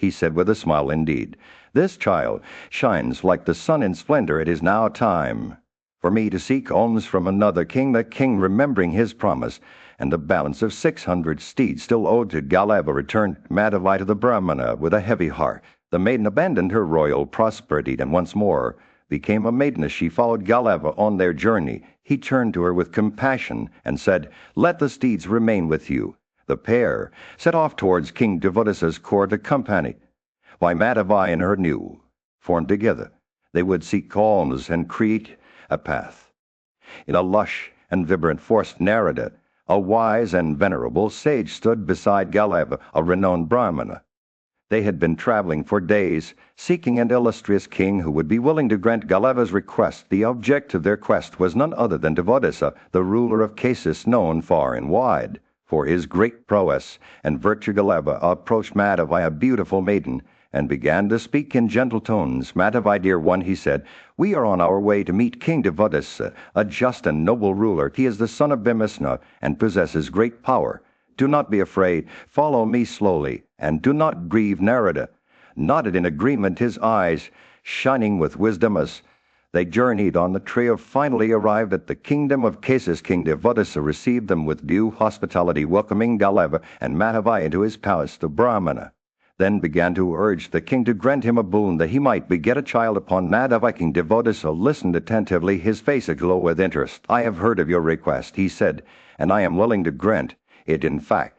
he said with a smile. "Indeed, this child shines like the sun in splendor. It is now time for me to seek alms from another king." The king, remembering his promise and the balance of 600 steeds still owed to Galeva, returned Madhava to the Brahmana with a heavy heart. The maiden abandoned her royal prosperity and once more became a maiden. As she followed Galeva on their journey, he turned to her with compassion and said, "Let the steeds remain with you." The pair set off towards King Devadasa's court, accompanied by Madhava and her new formed together. They would seek alms and create a path in a lush and vibrant forest. Narada, a wise and venerable sage, stood beside Galeva, a renowned Brahmana. They had been traveling for days, seeking an illustrious king who would be willing to grant Galeva's request. The object of their quest was none other than Devadasa, the ruler of Cases, known far and wide for his great prowess and virtue. Galeva approached Madhava, a beautiful maiden, and began to speak in gentle tones. "Madhava, dear one," he said, "we are on our way to meet King Devadasa, a just and noble ruler. He is the son of Bhimasna and possesses great power. Do not be afraid. Follow me slowly, and do not grieve." Narada nodded in agreement, his eyes shining with wisdom. As they journeyed on, the trio finally arrived at the kingdom of Cases. King Devadasa received them with due hospitality, welcoming Galeva and Madhava into his palace. The Brahmana then began to urge the king to grant him a boon that he might beget a child. Upon Madhava, King Devadasa listened attentively, his face aglow with interest. "I have heard of your request," he said, "and I am willing to grant it. In fact,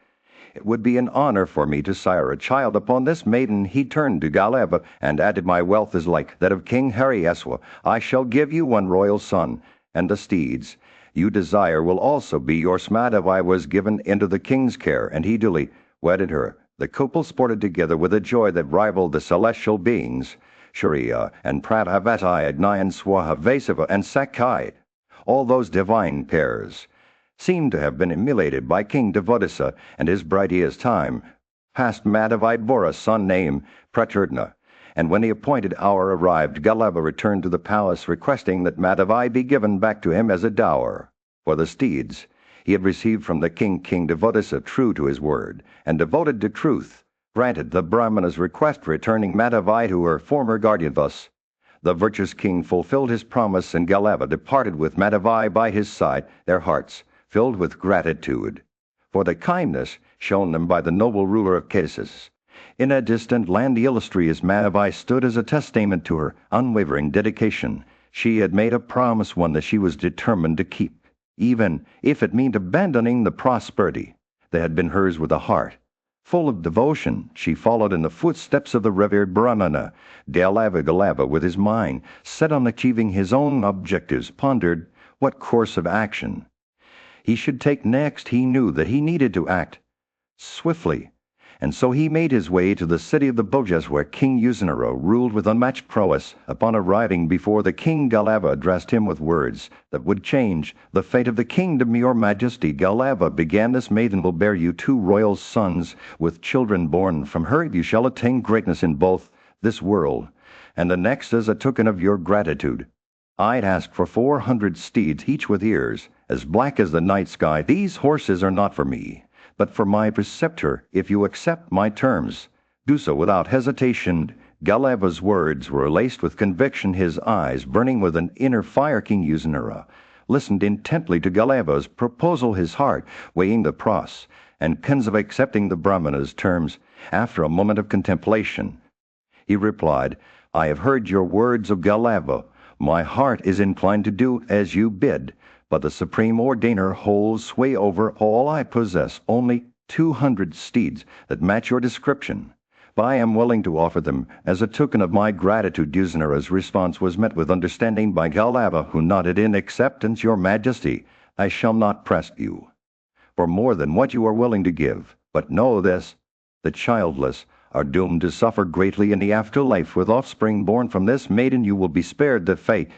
it would be an honor for me to sire a child upon this maiden." He turned to Galeva and added, "My wealth is like that of King Haryasva. I shall give you one royal son, and the steeds you desire will also be yours." Madhava was given into the king's care, and he duly wedded her. The couple sported together with a joy that rivaled the celestial beings. Shuriya and Pratavati, Agni and Swaha, Vasava and Sakai, all those divine pairs seemed to have been emulated by King Devadasa and his bride. His time passed Madavai bore a son named Praturna, and when the appointed hour arrived, Galava returned to the palace requesting that Madavai be given back to him as a dower. For the steeds he had received from the king Devotisa, true to his word, and devoted to truth, granted the Brahmana's request returning Madavai to her former guardian. Thus the virtuous king fulfilled his promise, and Galava departed with Madavai by his side, their hearts filled with gratitude for the kindness shown them by the noble ruler of Cases. In a distant land, the illustrious Madavai stood as a testament to her unwavering dedication. She had made a promise, one that she was determined to keep, even if it meant abandoning the prosperity that had been hers with a heart. Full of devotion, she followed in the footsteps of the revered Brahmana. Galava, with his mind set on achieving his own objectives, pondered what course of action he should take next. He knew that he needed to act swiftly, and so he made his way to the city of the Bhojas, where King Usanara ruled with unmatched prowess. Upon arriving before the king, Galava addressed him with words that would change the fate of the kingdom. Your Majesty, Galava began, this maiden will bear you 2 royal sons. With children born from her, you shall attain greatness in both this world and the next. As a token of your gratitude, I'd ask for 400 steeds, each with ears as black as the night sky. These horses are not for me, but for my preceptor. If you accept my terms, do so without hesitation. Galava's words were laced with conviction, his eyes burning with an inner fire. King Usanara listened intently to Galava's proposal, his heart weighing the pros and cons of accepting the Brahmana's terms. After a moment of contemplation, he replied, I have heard your words, O Galava. My heart is inclined to do as you bid, but the supreme ordainer holds sway over all I possess. Only 200 steeds that match your description, but I am willing to offer them as a token of my gratitude. Usanara's response was met with understanding by Galava, who nodded in acceptance. Your Majesty, I shall not press you for more than what you are willing to give, but know this: the childless are doomed to suffer greatly in the afterlife. With offspring born from this maiden, you will be spared the fate.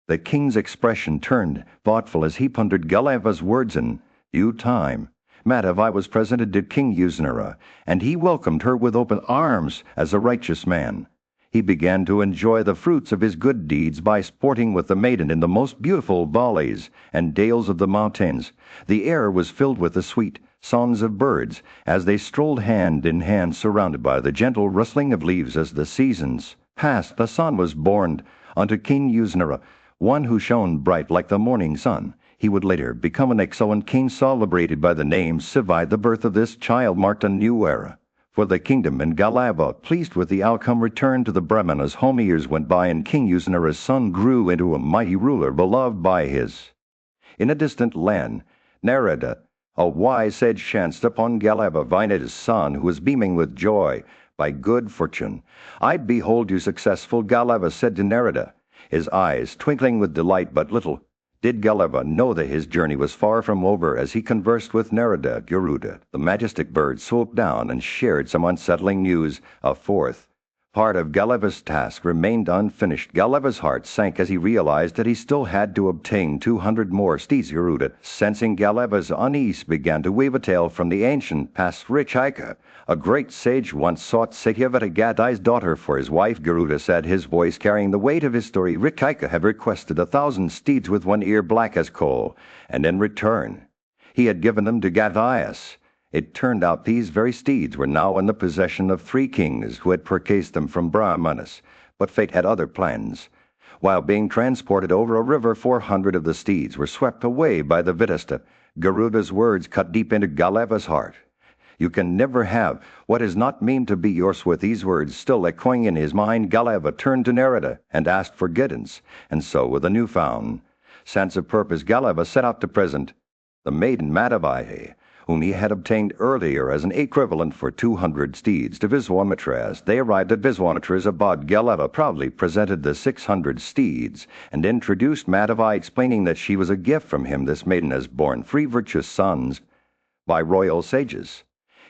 The king's expression turned thoughtful as he pondered Galava's words. In due time, Madavai was presented to King Usanara, and he welcomed her with open arms. As a righteous man, he began to enjoy the fruits of his good deeds by sporting with the maiden in the most beautiful valleys and dales of the mountains. The air was filled with the sweet songs of birds as they strolled hand in hand, surrounded by the gentle rustling of leaves. As the seasons passed, the son was born unto King Usanara, one who shone bright like the morning sun. He would later become an excellent king, celebrated by the name Sivai. The birth of this child marked a new era for the kingdom, and Galava, pleased with the outcome, returned to the Brahmana's home. Years went by, and King Usanara's son grew into a mighty ruler, beloved by his. In a distant land, Narada, a wise sage, chanced upon Galava, Vaina's son, who was beaming with joy by good fortune. I behold you successful, Galava said to Narada, his eyes twinkling with delight. But little did Galava know that his journey was far from over. As he conversed with Narada, Garuda, the majestic bird, swooped down and shared some unsettling news. A fourth part of Galava's task remained unfinished. Galava's heart sank as he realized that he still had to obtain 200 more steeds. Garuda, sensing Galava's unease, began to weave a tale from the ancient past. Rikaika, a great sage, once sought Satyavati, Gadai's daughter, for his wife. Garuda said, his voice carrying the weight of his story. Rikaika had requested 1,000 steeds with one ear black as coal, and in return he had given them to Gadaius. It turned out these very steeds were now in the possession of 3 kings who had purchased them from Brahmanas, but fate had other plans. While being transported over a river, 400 of the steeds were swept away by the Vidasta. Garuda's words cut deep into Galava's heart. You can never have what is not meant to be yours. With these words still echoing in his mind, Galava turned to Narada and asked for guidance, and so, with a newfound sense of purpose, Galava set out to present the maiden Madavai, whom he had obtained earlier as an equivalent for 200 steeds, to Viswamitra. As they arrived at Viswamitra's abode, Galava proudly presented the 600 steeds and introduced Madavai, explaining that she was a gift from him. This maiden has borne 3 virtuous sons by royal sages.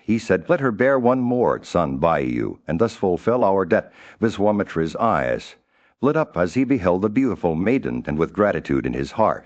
He said, let her bear 1 more son by you, and thus fulfill our debt. Viswamitra's eyes lit up as he beheld the beautiful maiden, and with gratitude in his heart,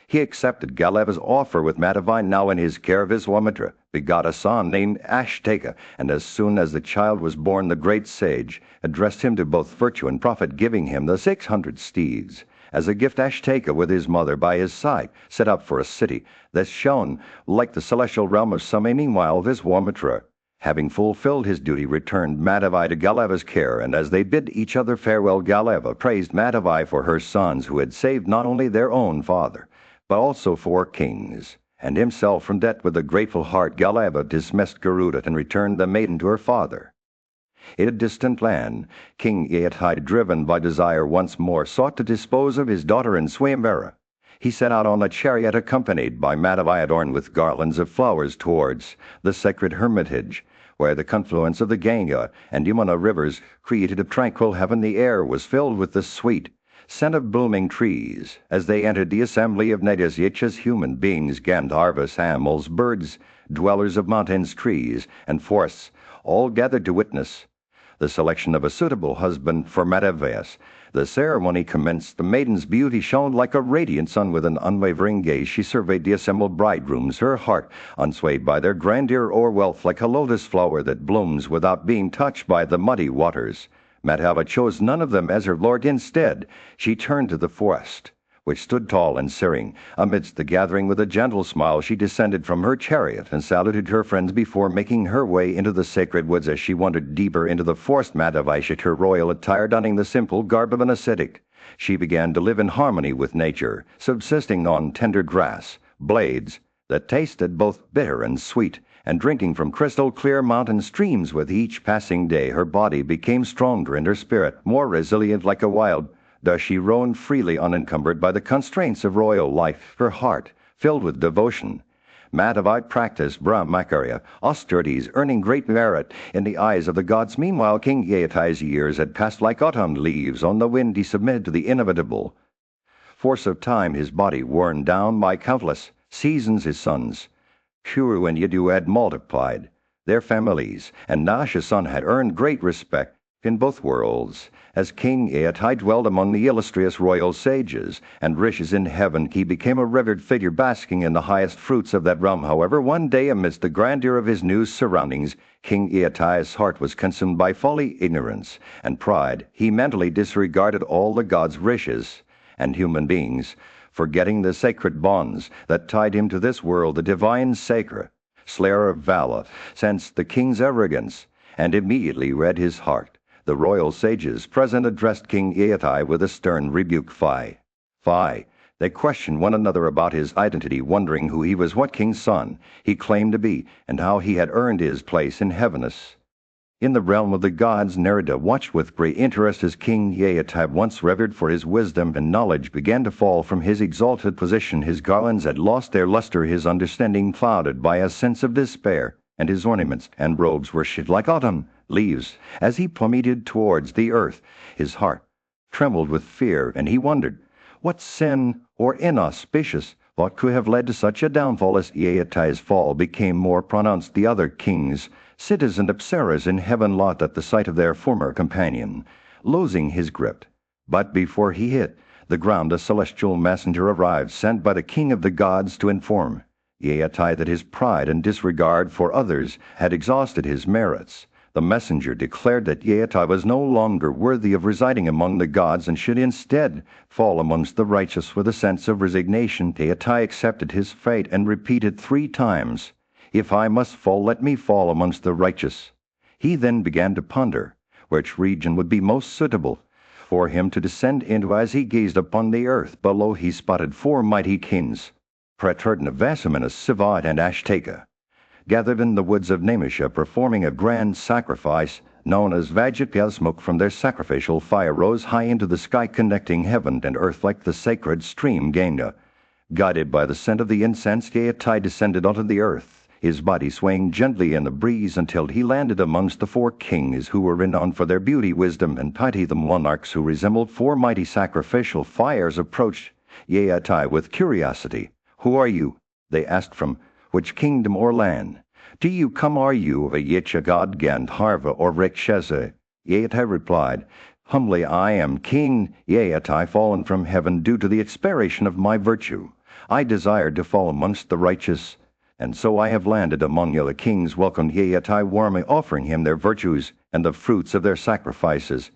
he accepted Galava's offer. With Madavai now in his care, Viswamitra begot a son named Ashtaka, and as soon as the child was born, the great sage addressed him to both virtue and profit, giving him the 600 steeds. As a gift, Ashtaka, with his mother by his side, set up for a city that shone like the celestial realm of Same. Meanwhile, Viswamitra, having fulfilled his duty, returned Madhavi to Galeva's care, and as they bid each other farewell, Galeva praised Madhavi for her sons, who had saved not only their own father, but also 4 kings. And himself from debt with a grateful heart, Galeva dismissed Garuda and returned the maiden to her father. In a distant land, King Yeotai, driven by desire once more, sought to dispose of his daughter in Swayamvara. He set out on a chariot accompanied by Madhavi adorned with garlands of flowers towards the sacred hermitage, where the confluence of the Ganga and Yamuna rivers created a tranquil heaven. The air was filled with the sweet scent of blooming trees. As they entered the assembly of natives, Yichas, human beings, Gandharvas, animals, birds, dwellers of mountains, trees, and forests, all gathered to witness the selection of a suitable husband for Madhavi. The ceremony commenced. The maiden's beauty shone like a radiant sun. With an unwavering gaze she surveyed the assembled bridegrooms, her heart unswayed by their grandeur or wealth, like a lotus flower that blooms without being touched by the muddy waters. Madhava chose none of them as her lord. Instead, she turned to the forest, which stood tall and serene amidst the gathering. With a gentle smile she descended from her chariot and saluted her friends before making her way into the sacred woods. As she wandered deeper into the forest, Madhavishit, her royal attire donning the simple garb of an ascetic, she began to live in harmony with nature, subsisting on tender grass, blades that tasted both bitter and sweet, and drinking from crystal-clear mountain streams. With each passing day her body became stronger and her spirit more resilient. Like a wild, thus she roamed freely, unencumbered by the constraints of royal life, her heart filled with devotion. Madhavi practiced brahmacharya, austerities, earning great merit in the eyes of the gods. Meanwhile, King Yeotai's years had passed like autumn leaves on the wind. He submitted to the inevitable force of time, his body worn down by countless seasons. His sons, Kuru and Yadu, had multiplied their families, and Nasha's son had earned great respect in both worlds. As King Yeotai dwelled among the illustrious royal sages and rishis in heaven, he became a revered figure, basking in the highest fruits of that realm. However, one day, amidst the grandeur of his new surroundings, King Yeotai's heart was consumed by folly, ignorance, and pride. He mentally disregarded all the gods, rishis, and human beings, forgetting the sacred bonds that tied him to this world. The divine Sakra, slayer of Vala, sensed the king's arrogance and immediately read his heart. The royal sages present addressed King Yeotai with a stern rebuke. Fie! They questioned one another about his identity, wondering who he was, what king's son he claimed to be, and how he had earned his place in heaviness. In the realm of the gods, Narada watched with great interest as King Yeotai, once revered for his wisdom and knowledge, began to fall from his exalted position. His garlands had lost their luster, his understanding clouded by a sense of despair, and his ornaments and robes were shed like autumn leaves. As he plummeted towards the earth, his heart trembled with fear, and he wondered what sin or inauspicious thought could have led to such a downfall. As Yeotai's fall became more pronounced, the other kings, cities, and apsaras in heaven laughed at the sight of their former companion losing his grip. But before he hit the ground, a celestial messenger arrived, sent by the king of the gods to inform Yeotai that his pride and disregard for others had exhausted his merits. The messenger declared that Yeotai was no longer worthy of residing among the gods and should instead fall amongst the righteous. With a sense of resignation, Yeotai accepted his fate and repeated 3 times, "If I must fall, let me fall amongst the righteous." He then began to ponder which region would be most suitable for him to descend into. As he gazed upon the earth below, he spotted 4 mighty kings, Praturna, Vasamana, Sivat, and Ashtaka, gathered in the woods of Namisha, performing a grand sacrifice known as Vajrapya. Smoke from their sacrificial fire rose high into the sky, connecting heaven and earth like the sacred stream Ganga. Guided by the scent of the incense, Yeotai descended onto the earth, his body swaying gently in the breeze until he landed amongst the 4 kings who were renowned for their beauty, wisdom, and piety. The monarchs, who resembled 4 mighty sacrificial fires, approached Yeotai with curiosity. "Who are you?" they asked. "From which kingdom or land do you come? Are you of a Yicha god, Gandharva, or Rakshasa?" Yeotai replied humbly, "I am King Yeotai, fallen from heaven due to the expiration of my virtue. I desired to fall amongst the righteous And so I have landed among you. The kings welcomed Yeatai warmly, offering him their virtues and the fruits of their sacrifices.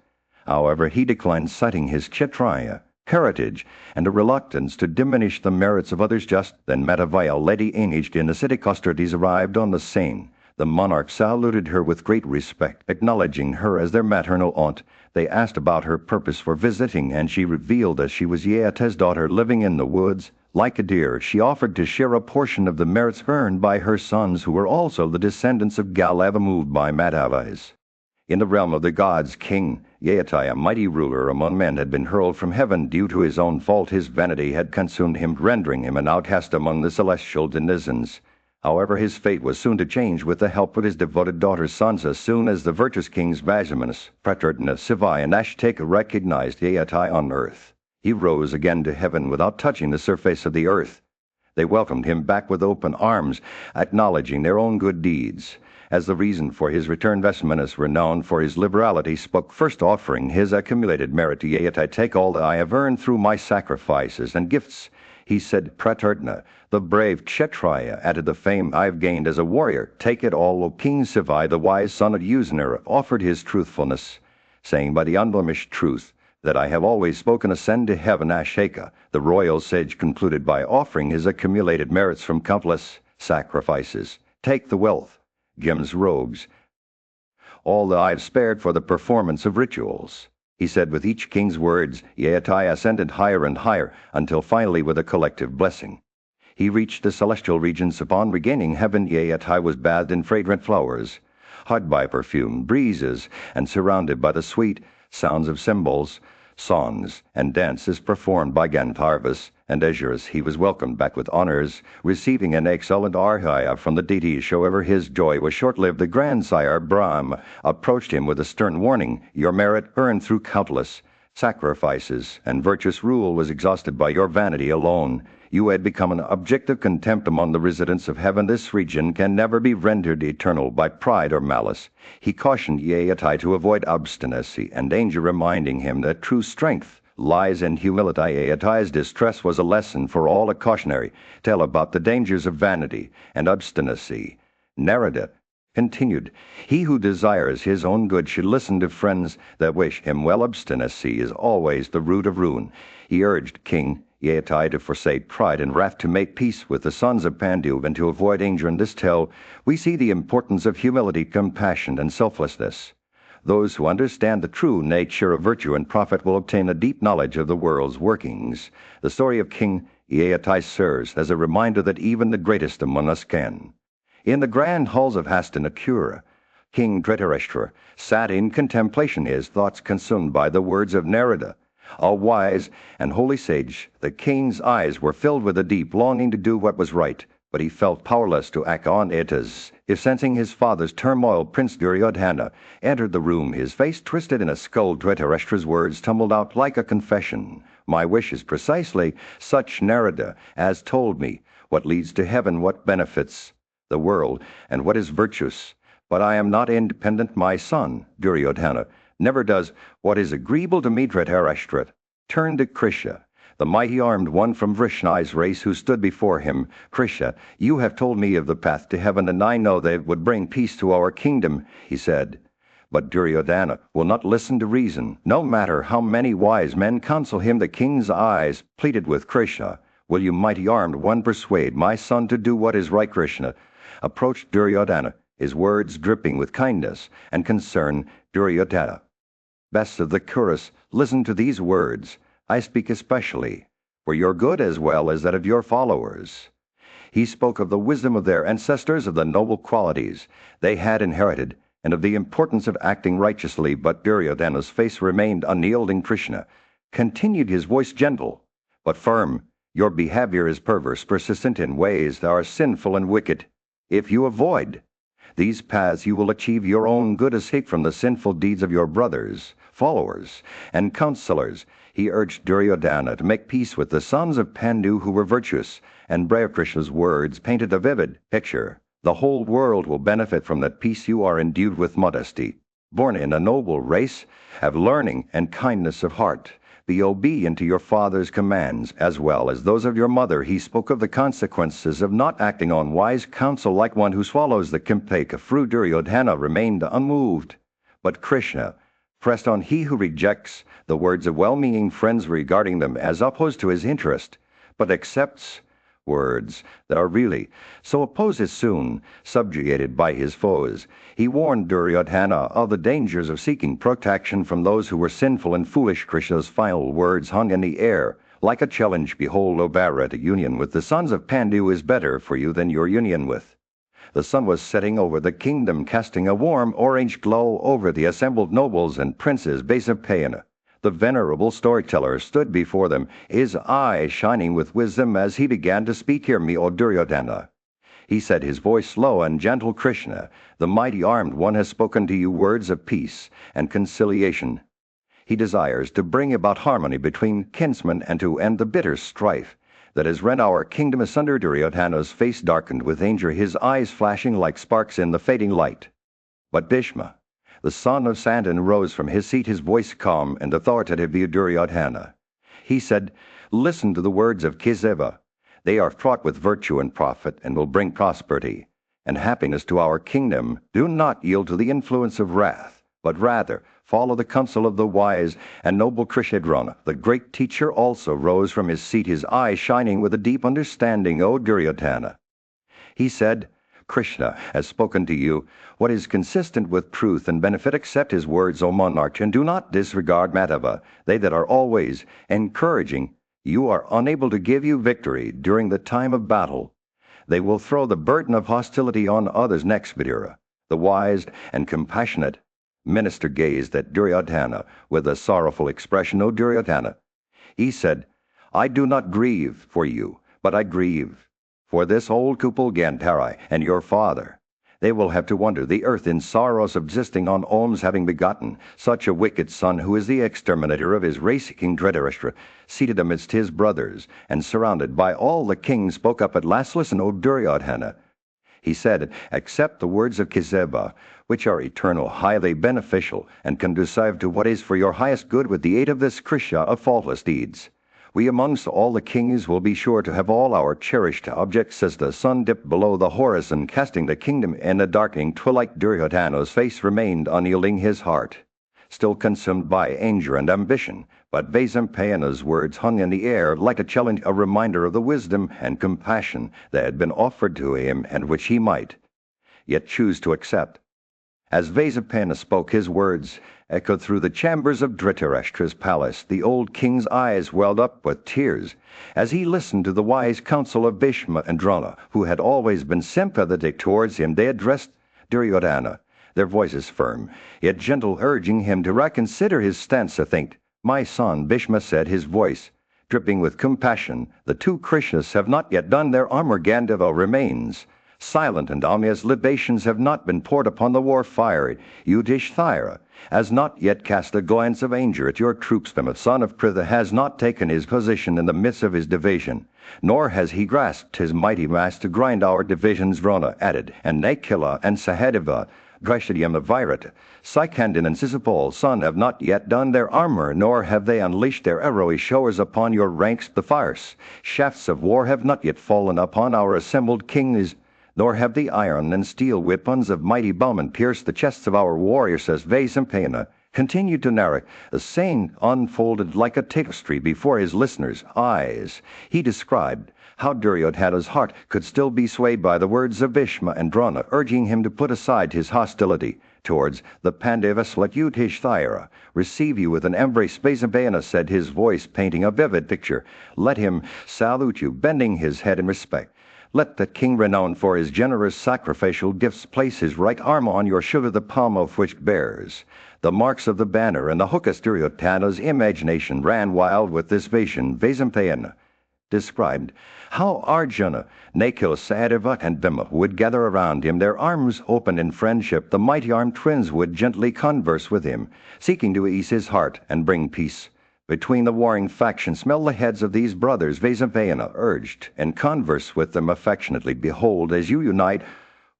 However, he declined, citing his Kshatriya heritage and a reluctance to diminish the merits of others. Just then Matavaya, a lady engaged in the city custodies, arrived on the scene. The monarch saluted her with great respect, acknowledging her as their maternal aunt. They asked about her purpose for visiting, and she revealed that she was Yeatai's daughter living in the woods. Like a deer, she offered to share a portion of the merits earned by her sons, who were also the descendants of Galava, moved by Matavais. In the realm of the gods, King Yeatai, a mighty ruler among men, had been hurled from heaven due to his own fault. His vanity had consumed him, rendering him an outcast among the celestial denizens. However, his fate was soon to change with the help of his devoted daughter Sansa. As soon as the virtuous kings Vajaminus, Praturtna, Sivai, and Ashtaka recognized Yeatai on earth, he rose again to heaven without touching the surface of the earth. They welcomed him back with open arms, acknowledging their own good deeds. As the reason for his return, Vajaminus, renowned for his liberality, spoke first, offering his accumulated merit to Yeatai. "Take all that I have earned through my sacrifices and gifts," he said. "Praturtna, the brave Kshatriya, added the fame I've gained as a warrior. Take it all." O King Sivai, the wise son of Uznir, offered his truthfulness, saying, "By the unblemished truth that I have always spoken, ascend to heaven." Ashaka, the royal sage, concluded by offering his accumulated merits from countless sacrifices. "Take the wealth, Gim's robes, all that I have spared for the performance of rituals," he said. With each king's words, Yeatai ascended higher and higher, until finally, with a collective blessing, he reached the celestial regions. Upon regaining heaven, Yeatai was bathed in fragrant flowers, hugged by perfumed breezes, and surrounded by the sweet sounds of cymbals, songs, and dances performed by Gandharvas and Asuras. He was welcomed back with honors, receiving an excellent arhaya from the deities. However, his joy was short-lived. The grandsire Brahm approached him with a stern warning. "Your merit, earned through countless sacrifices and virtuous rule, was exhausted by your vanity alone. You had become an object of contempt among the residents of heaven. This region can never be rendered eternal by pride or malice." He cautioned Yeatai to avoid obstinacy and danger, reminding him that true strength lies in humility. Yeatai's distress was a lesson for all, a cautionary tale about the dangers of vanity and obstinacy. Narada continued, "He who desires his own good should listen to friends that wish him well. Obstinacy is always the root of ruin." He urged King Yeatai to forsake pride and wrath, to make peace with the sons of Pandu, and to avoid danger. In this tale, we see the importance of humility, compassion, and selflessness. Those who understand the true nature of virtue and profit will obtain a deep knowledge of the world's workings. The story of King Yeatai serves as a reminder that even the greatest among us can. In the grand halls of Hastinapura, King Dhritarashtra sat in contemplation, his thoughts consumed by the words of Narada, a wise and holy sage. The king's eyes were filled with a deep longing to do what was right, but he felt powerless to act on it. As if sensing his father's turmoil, Prince Duryodhana entered the room, his face twisted in a scowl. Dhritarashtra's words tumbled out like a confession. "My wish is precisely such, Narada, as told me, what leads to heaven, what benefits the world, and what is virtuous. But I am not independent. My son, Duryodhana, never does what is agreeable to me." Dhritarashtra turned to Krisha, the mighty armed one from Vrishni's race, who stood before him. "Krisha, you have told me of the path to heaven, and I know that it would bring peace to our kingdom," he said. But Duryodhana will not listen to reason, no matter how many wise men counsel him. The king's eyes pleaded with Krisha, "Will you, mighty armed one, persuade my son to do what is right?" Krishna approached Duryodhana, his words dripping with kindness and concern. "Duryodhana, best of the Kurus, listen to these words. I speak especially for your good as well as that of your followers." He spoke of the wisdom of their ancestors, of the noble qualities they had inherited, and of the importance of acting righteously. But Duryodhana's face remained unyielding. Krishna continued, his voice gentle but firm. "Your behavior is perverse, persistent in ways that are sinful and wicked. If you avoid these paths, you will achieve your own good, escape from the sinful deeds of your brothers, followers, and counselors." He urged Duryodhana to make peace with the sons of Pandu who were virtuous, and brave. Krishna's words painted a vivid picture. "The whole world will benefit from that peace. You are endued with modesty, born in a noble race, have learning and kindness of heart. Be obedient to your father's commands, as well as those of your mother. He spoke of the consequences of not acting on wise counsel like one who swallows the kimpeka fruit. Duryodhana remained unmoved. But Krishna pressed on he who rejects the words of well-meaning friends regarding them as opposed to his interest, but accepts words that are really so opposed is soon subjugated by his foes. He warned Duryodhana of the dangers of seeking protection from those who were sinful and foolish. Krishna's final words hung in the air like a challenge. Behold, O Bharata, union with the sons of Pandu is better for you than your union with. The sun was setting over the kingdom, casting a warm orange glow over the assembled nobles and princes. Vaisapayana, the venerable storyteller, stood before them, his eye shining with wisdom as he began to speak. Hear me, O Duryodhana. He said, his voice low and gentle. Krishna, the mighty armed one, has spoken to you words of peace and conciliation. He desires to bring about harmony between kinsmen and to end the bitter strife that has rent our kingdom asunder. Duryodhana's face darkened with anger, his eyes flashing like sparks in the fading light. But Bhishma, the son of Sandon, rose from his seat, his voice calm and authoritative. Duryodhana, he said, listen to the words of Kesava. They are fraught with virtue and profit and will bring prosperity and happiness to our kingdom. Do not yield to the influence of wrath, but rather follow the counsel of the wise and noble. Krishadrana, the great teacher, also rose from his seat, his eyes shining with a deep understanding. O Duryodhana, he said, Krishna has spoken to you what is consistent with truth and benefit. Accept his words, O monarch, and do not disregard Madhava, they that are always encouraging you are unable to give you victory during the time of battle. They will throw the burden of hostility on others. Next, Vidura, the wise and compassionate minister, gazed at Duryodhana with a sorrowful expression. O Duryodhana, he said, I do not grieve for you, but I grieve for this old Kupal Gandhari and your father. They will have to wander the earth in sorrow, subsisting on alms, having begotten such a wicked son, who is the exterminator of his race. King Dhritarashtra, seated amidst his brothers and surrounded by all the kings, spoke up at last. Listen, O Duryodhana. He said, accept the words of Kesava, which are eternal, highly beneficial, and conducive to what is for your highest good. With the aid of this Krisha of faultless deeds, we amongst all the kings will be sure to have all our cherished objects. As the sun dipped below the horizon, casting the kingdom in a darkening twilight, Duryodhana's face remained unyielding, his heart still consumed by anger and ambition. But Vaisapayana's words hung in the air like a challenge, a reminder of the wisdom and compassion that had been offered to him and which he might yet choose to accept. As Vaisapayana spoke, his words echoed through the chambers of Dhritarashtra's palace. The old king's eyes welled up with tears as he listened to the wise counsel of Bhishma and Drona, who had always been sympathetic towards him. They addressed Duryodhana, their voices firm, yet gentle, urging him to reconsider his stance. Think, my son, Bhishma said, his voice dripping with compassion, the two Krishnas have not yet done their armor. Gandhava remains silent, and ominous libations have not been poured upon the war fire. Yudhishthira has not yet cast a glance of anger at your troops. The son of Pritha has not taken his position in the midst of his division, nor has he grasped his mighty mass to grind our divisions. Drona added, and Nakila and Sahadeva, Drishtadyumna, Virata, Sikandin, and Sisupal's son have not yet done their armor, nor have they unleashed their arrowy showers upon your ranks. The fires, shafts of war have not yet fallen upon our assembled kings, nor have the iron and steel weapons of mighty bowmen pierced the chests of our warriors. As Vaisapayana continued to narrate, a scene unfolded like a tapestry before his listeners' eyes. He described how Duryodhana's heart could still be swayed by the words of Bhishma and Drona, urging him to put aside his hostility towards the Pandavas. Let Yudhishthira receive you with an embrace. Vaisapayana said, his voice painting a vivid picture. Let him salute you, bending his head in respect. Let the king, renowned for his generous sacrificial gifts, place his right arm on your shoulder, the palm of which bears the marks of the banner and the hookah. Duryodhana's imagination ran wild with this vision. Vaisapayana described how Arjuna, Nakil, Sahadeva, and Bhima would gather around him, their arms open in friendship. The mighty armed twins would gently converse with him, seeking to ease his heart and bring peace between the warring factions. Smell the heads of these brothers, Vaisapayana urged, and converse with them affectionately. Behold, as you unite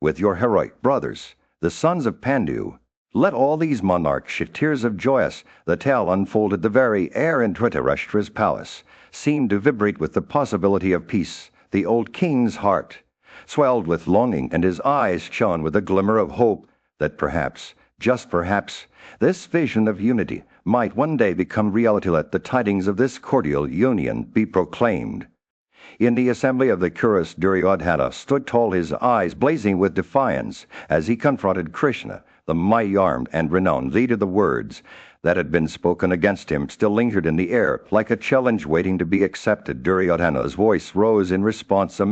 with your heroic brothers, the sons of Pandu, Let all these monarchs shed tears of joyous. The tale unfolded the very air in Dhritarashtra's palace seemed to vibrate with the possibility of peace. The old king's heart swelled with longing, and his eyes shone with a glimmer of hope that perhaps, just perhaps, this vision of unity might one day become reality. Let the tidings of this cordial union be proclaimed. In the assembly of the Kuras, Duryodhana stood tall, his eyes blazing with defiance as he confronted Krishna, the mighty-armed and renowned leader. The words that had been spoken against him still lingered in the air like a challenge waiting to be accepted. Duryodhana's voice rose in response.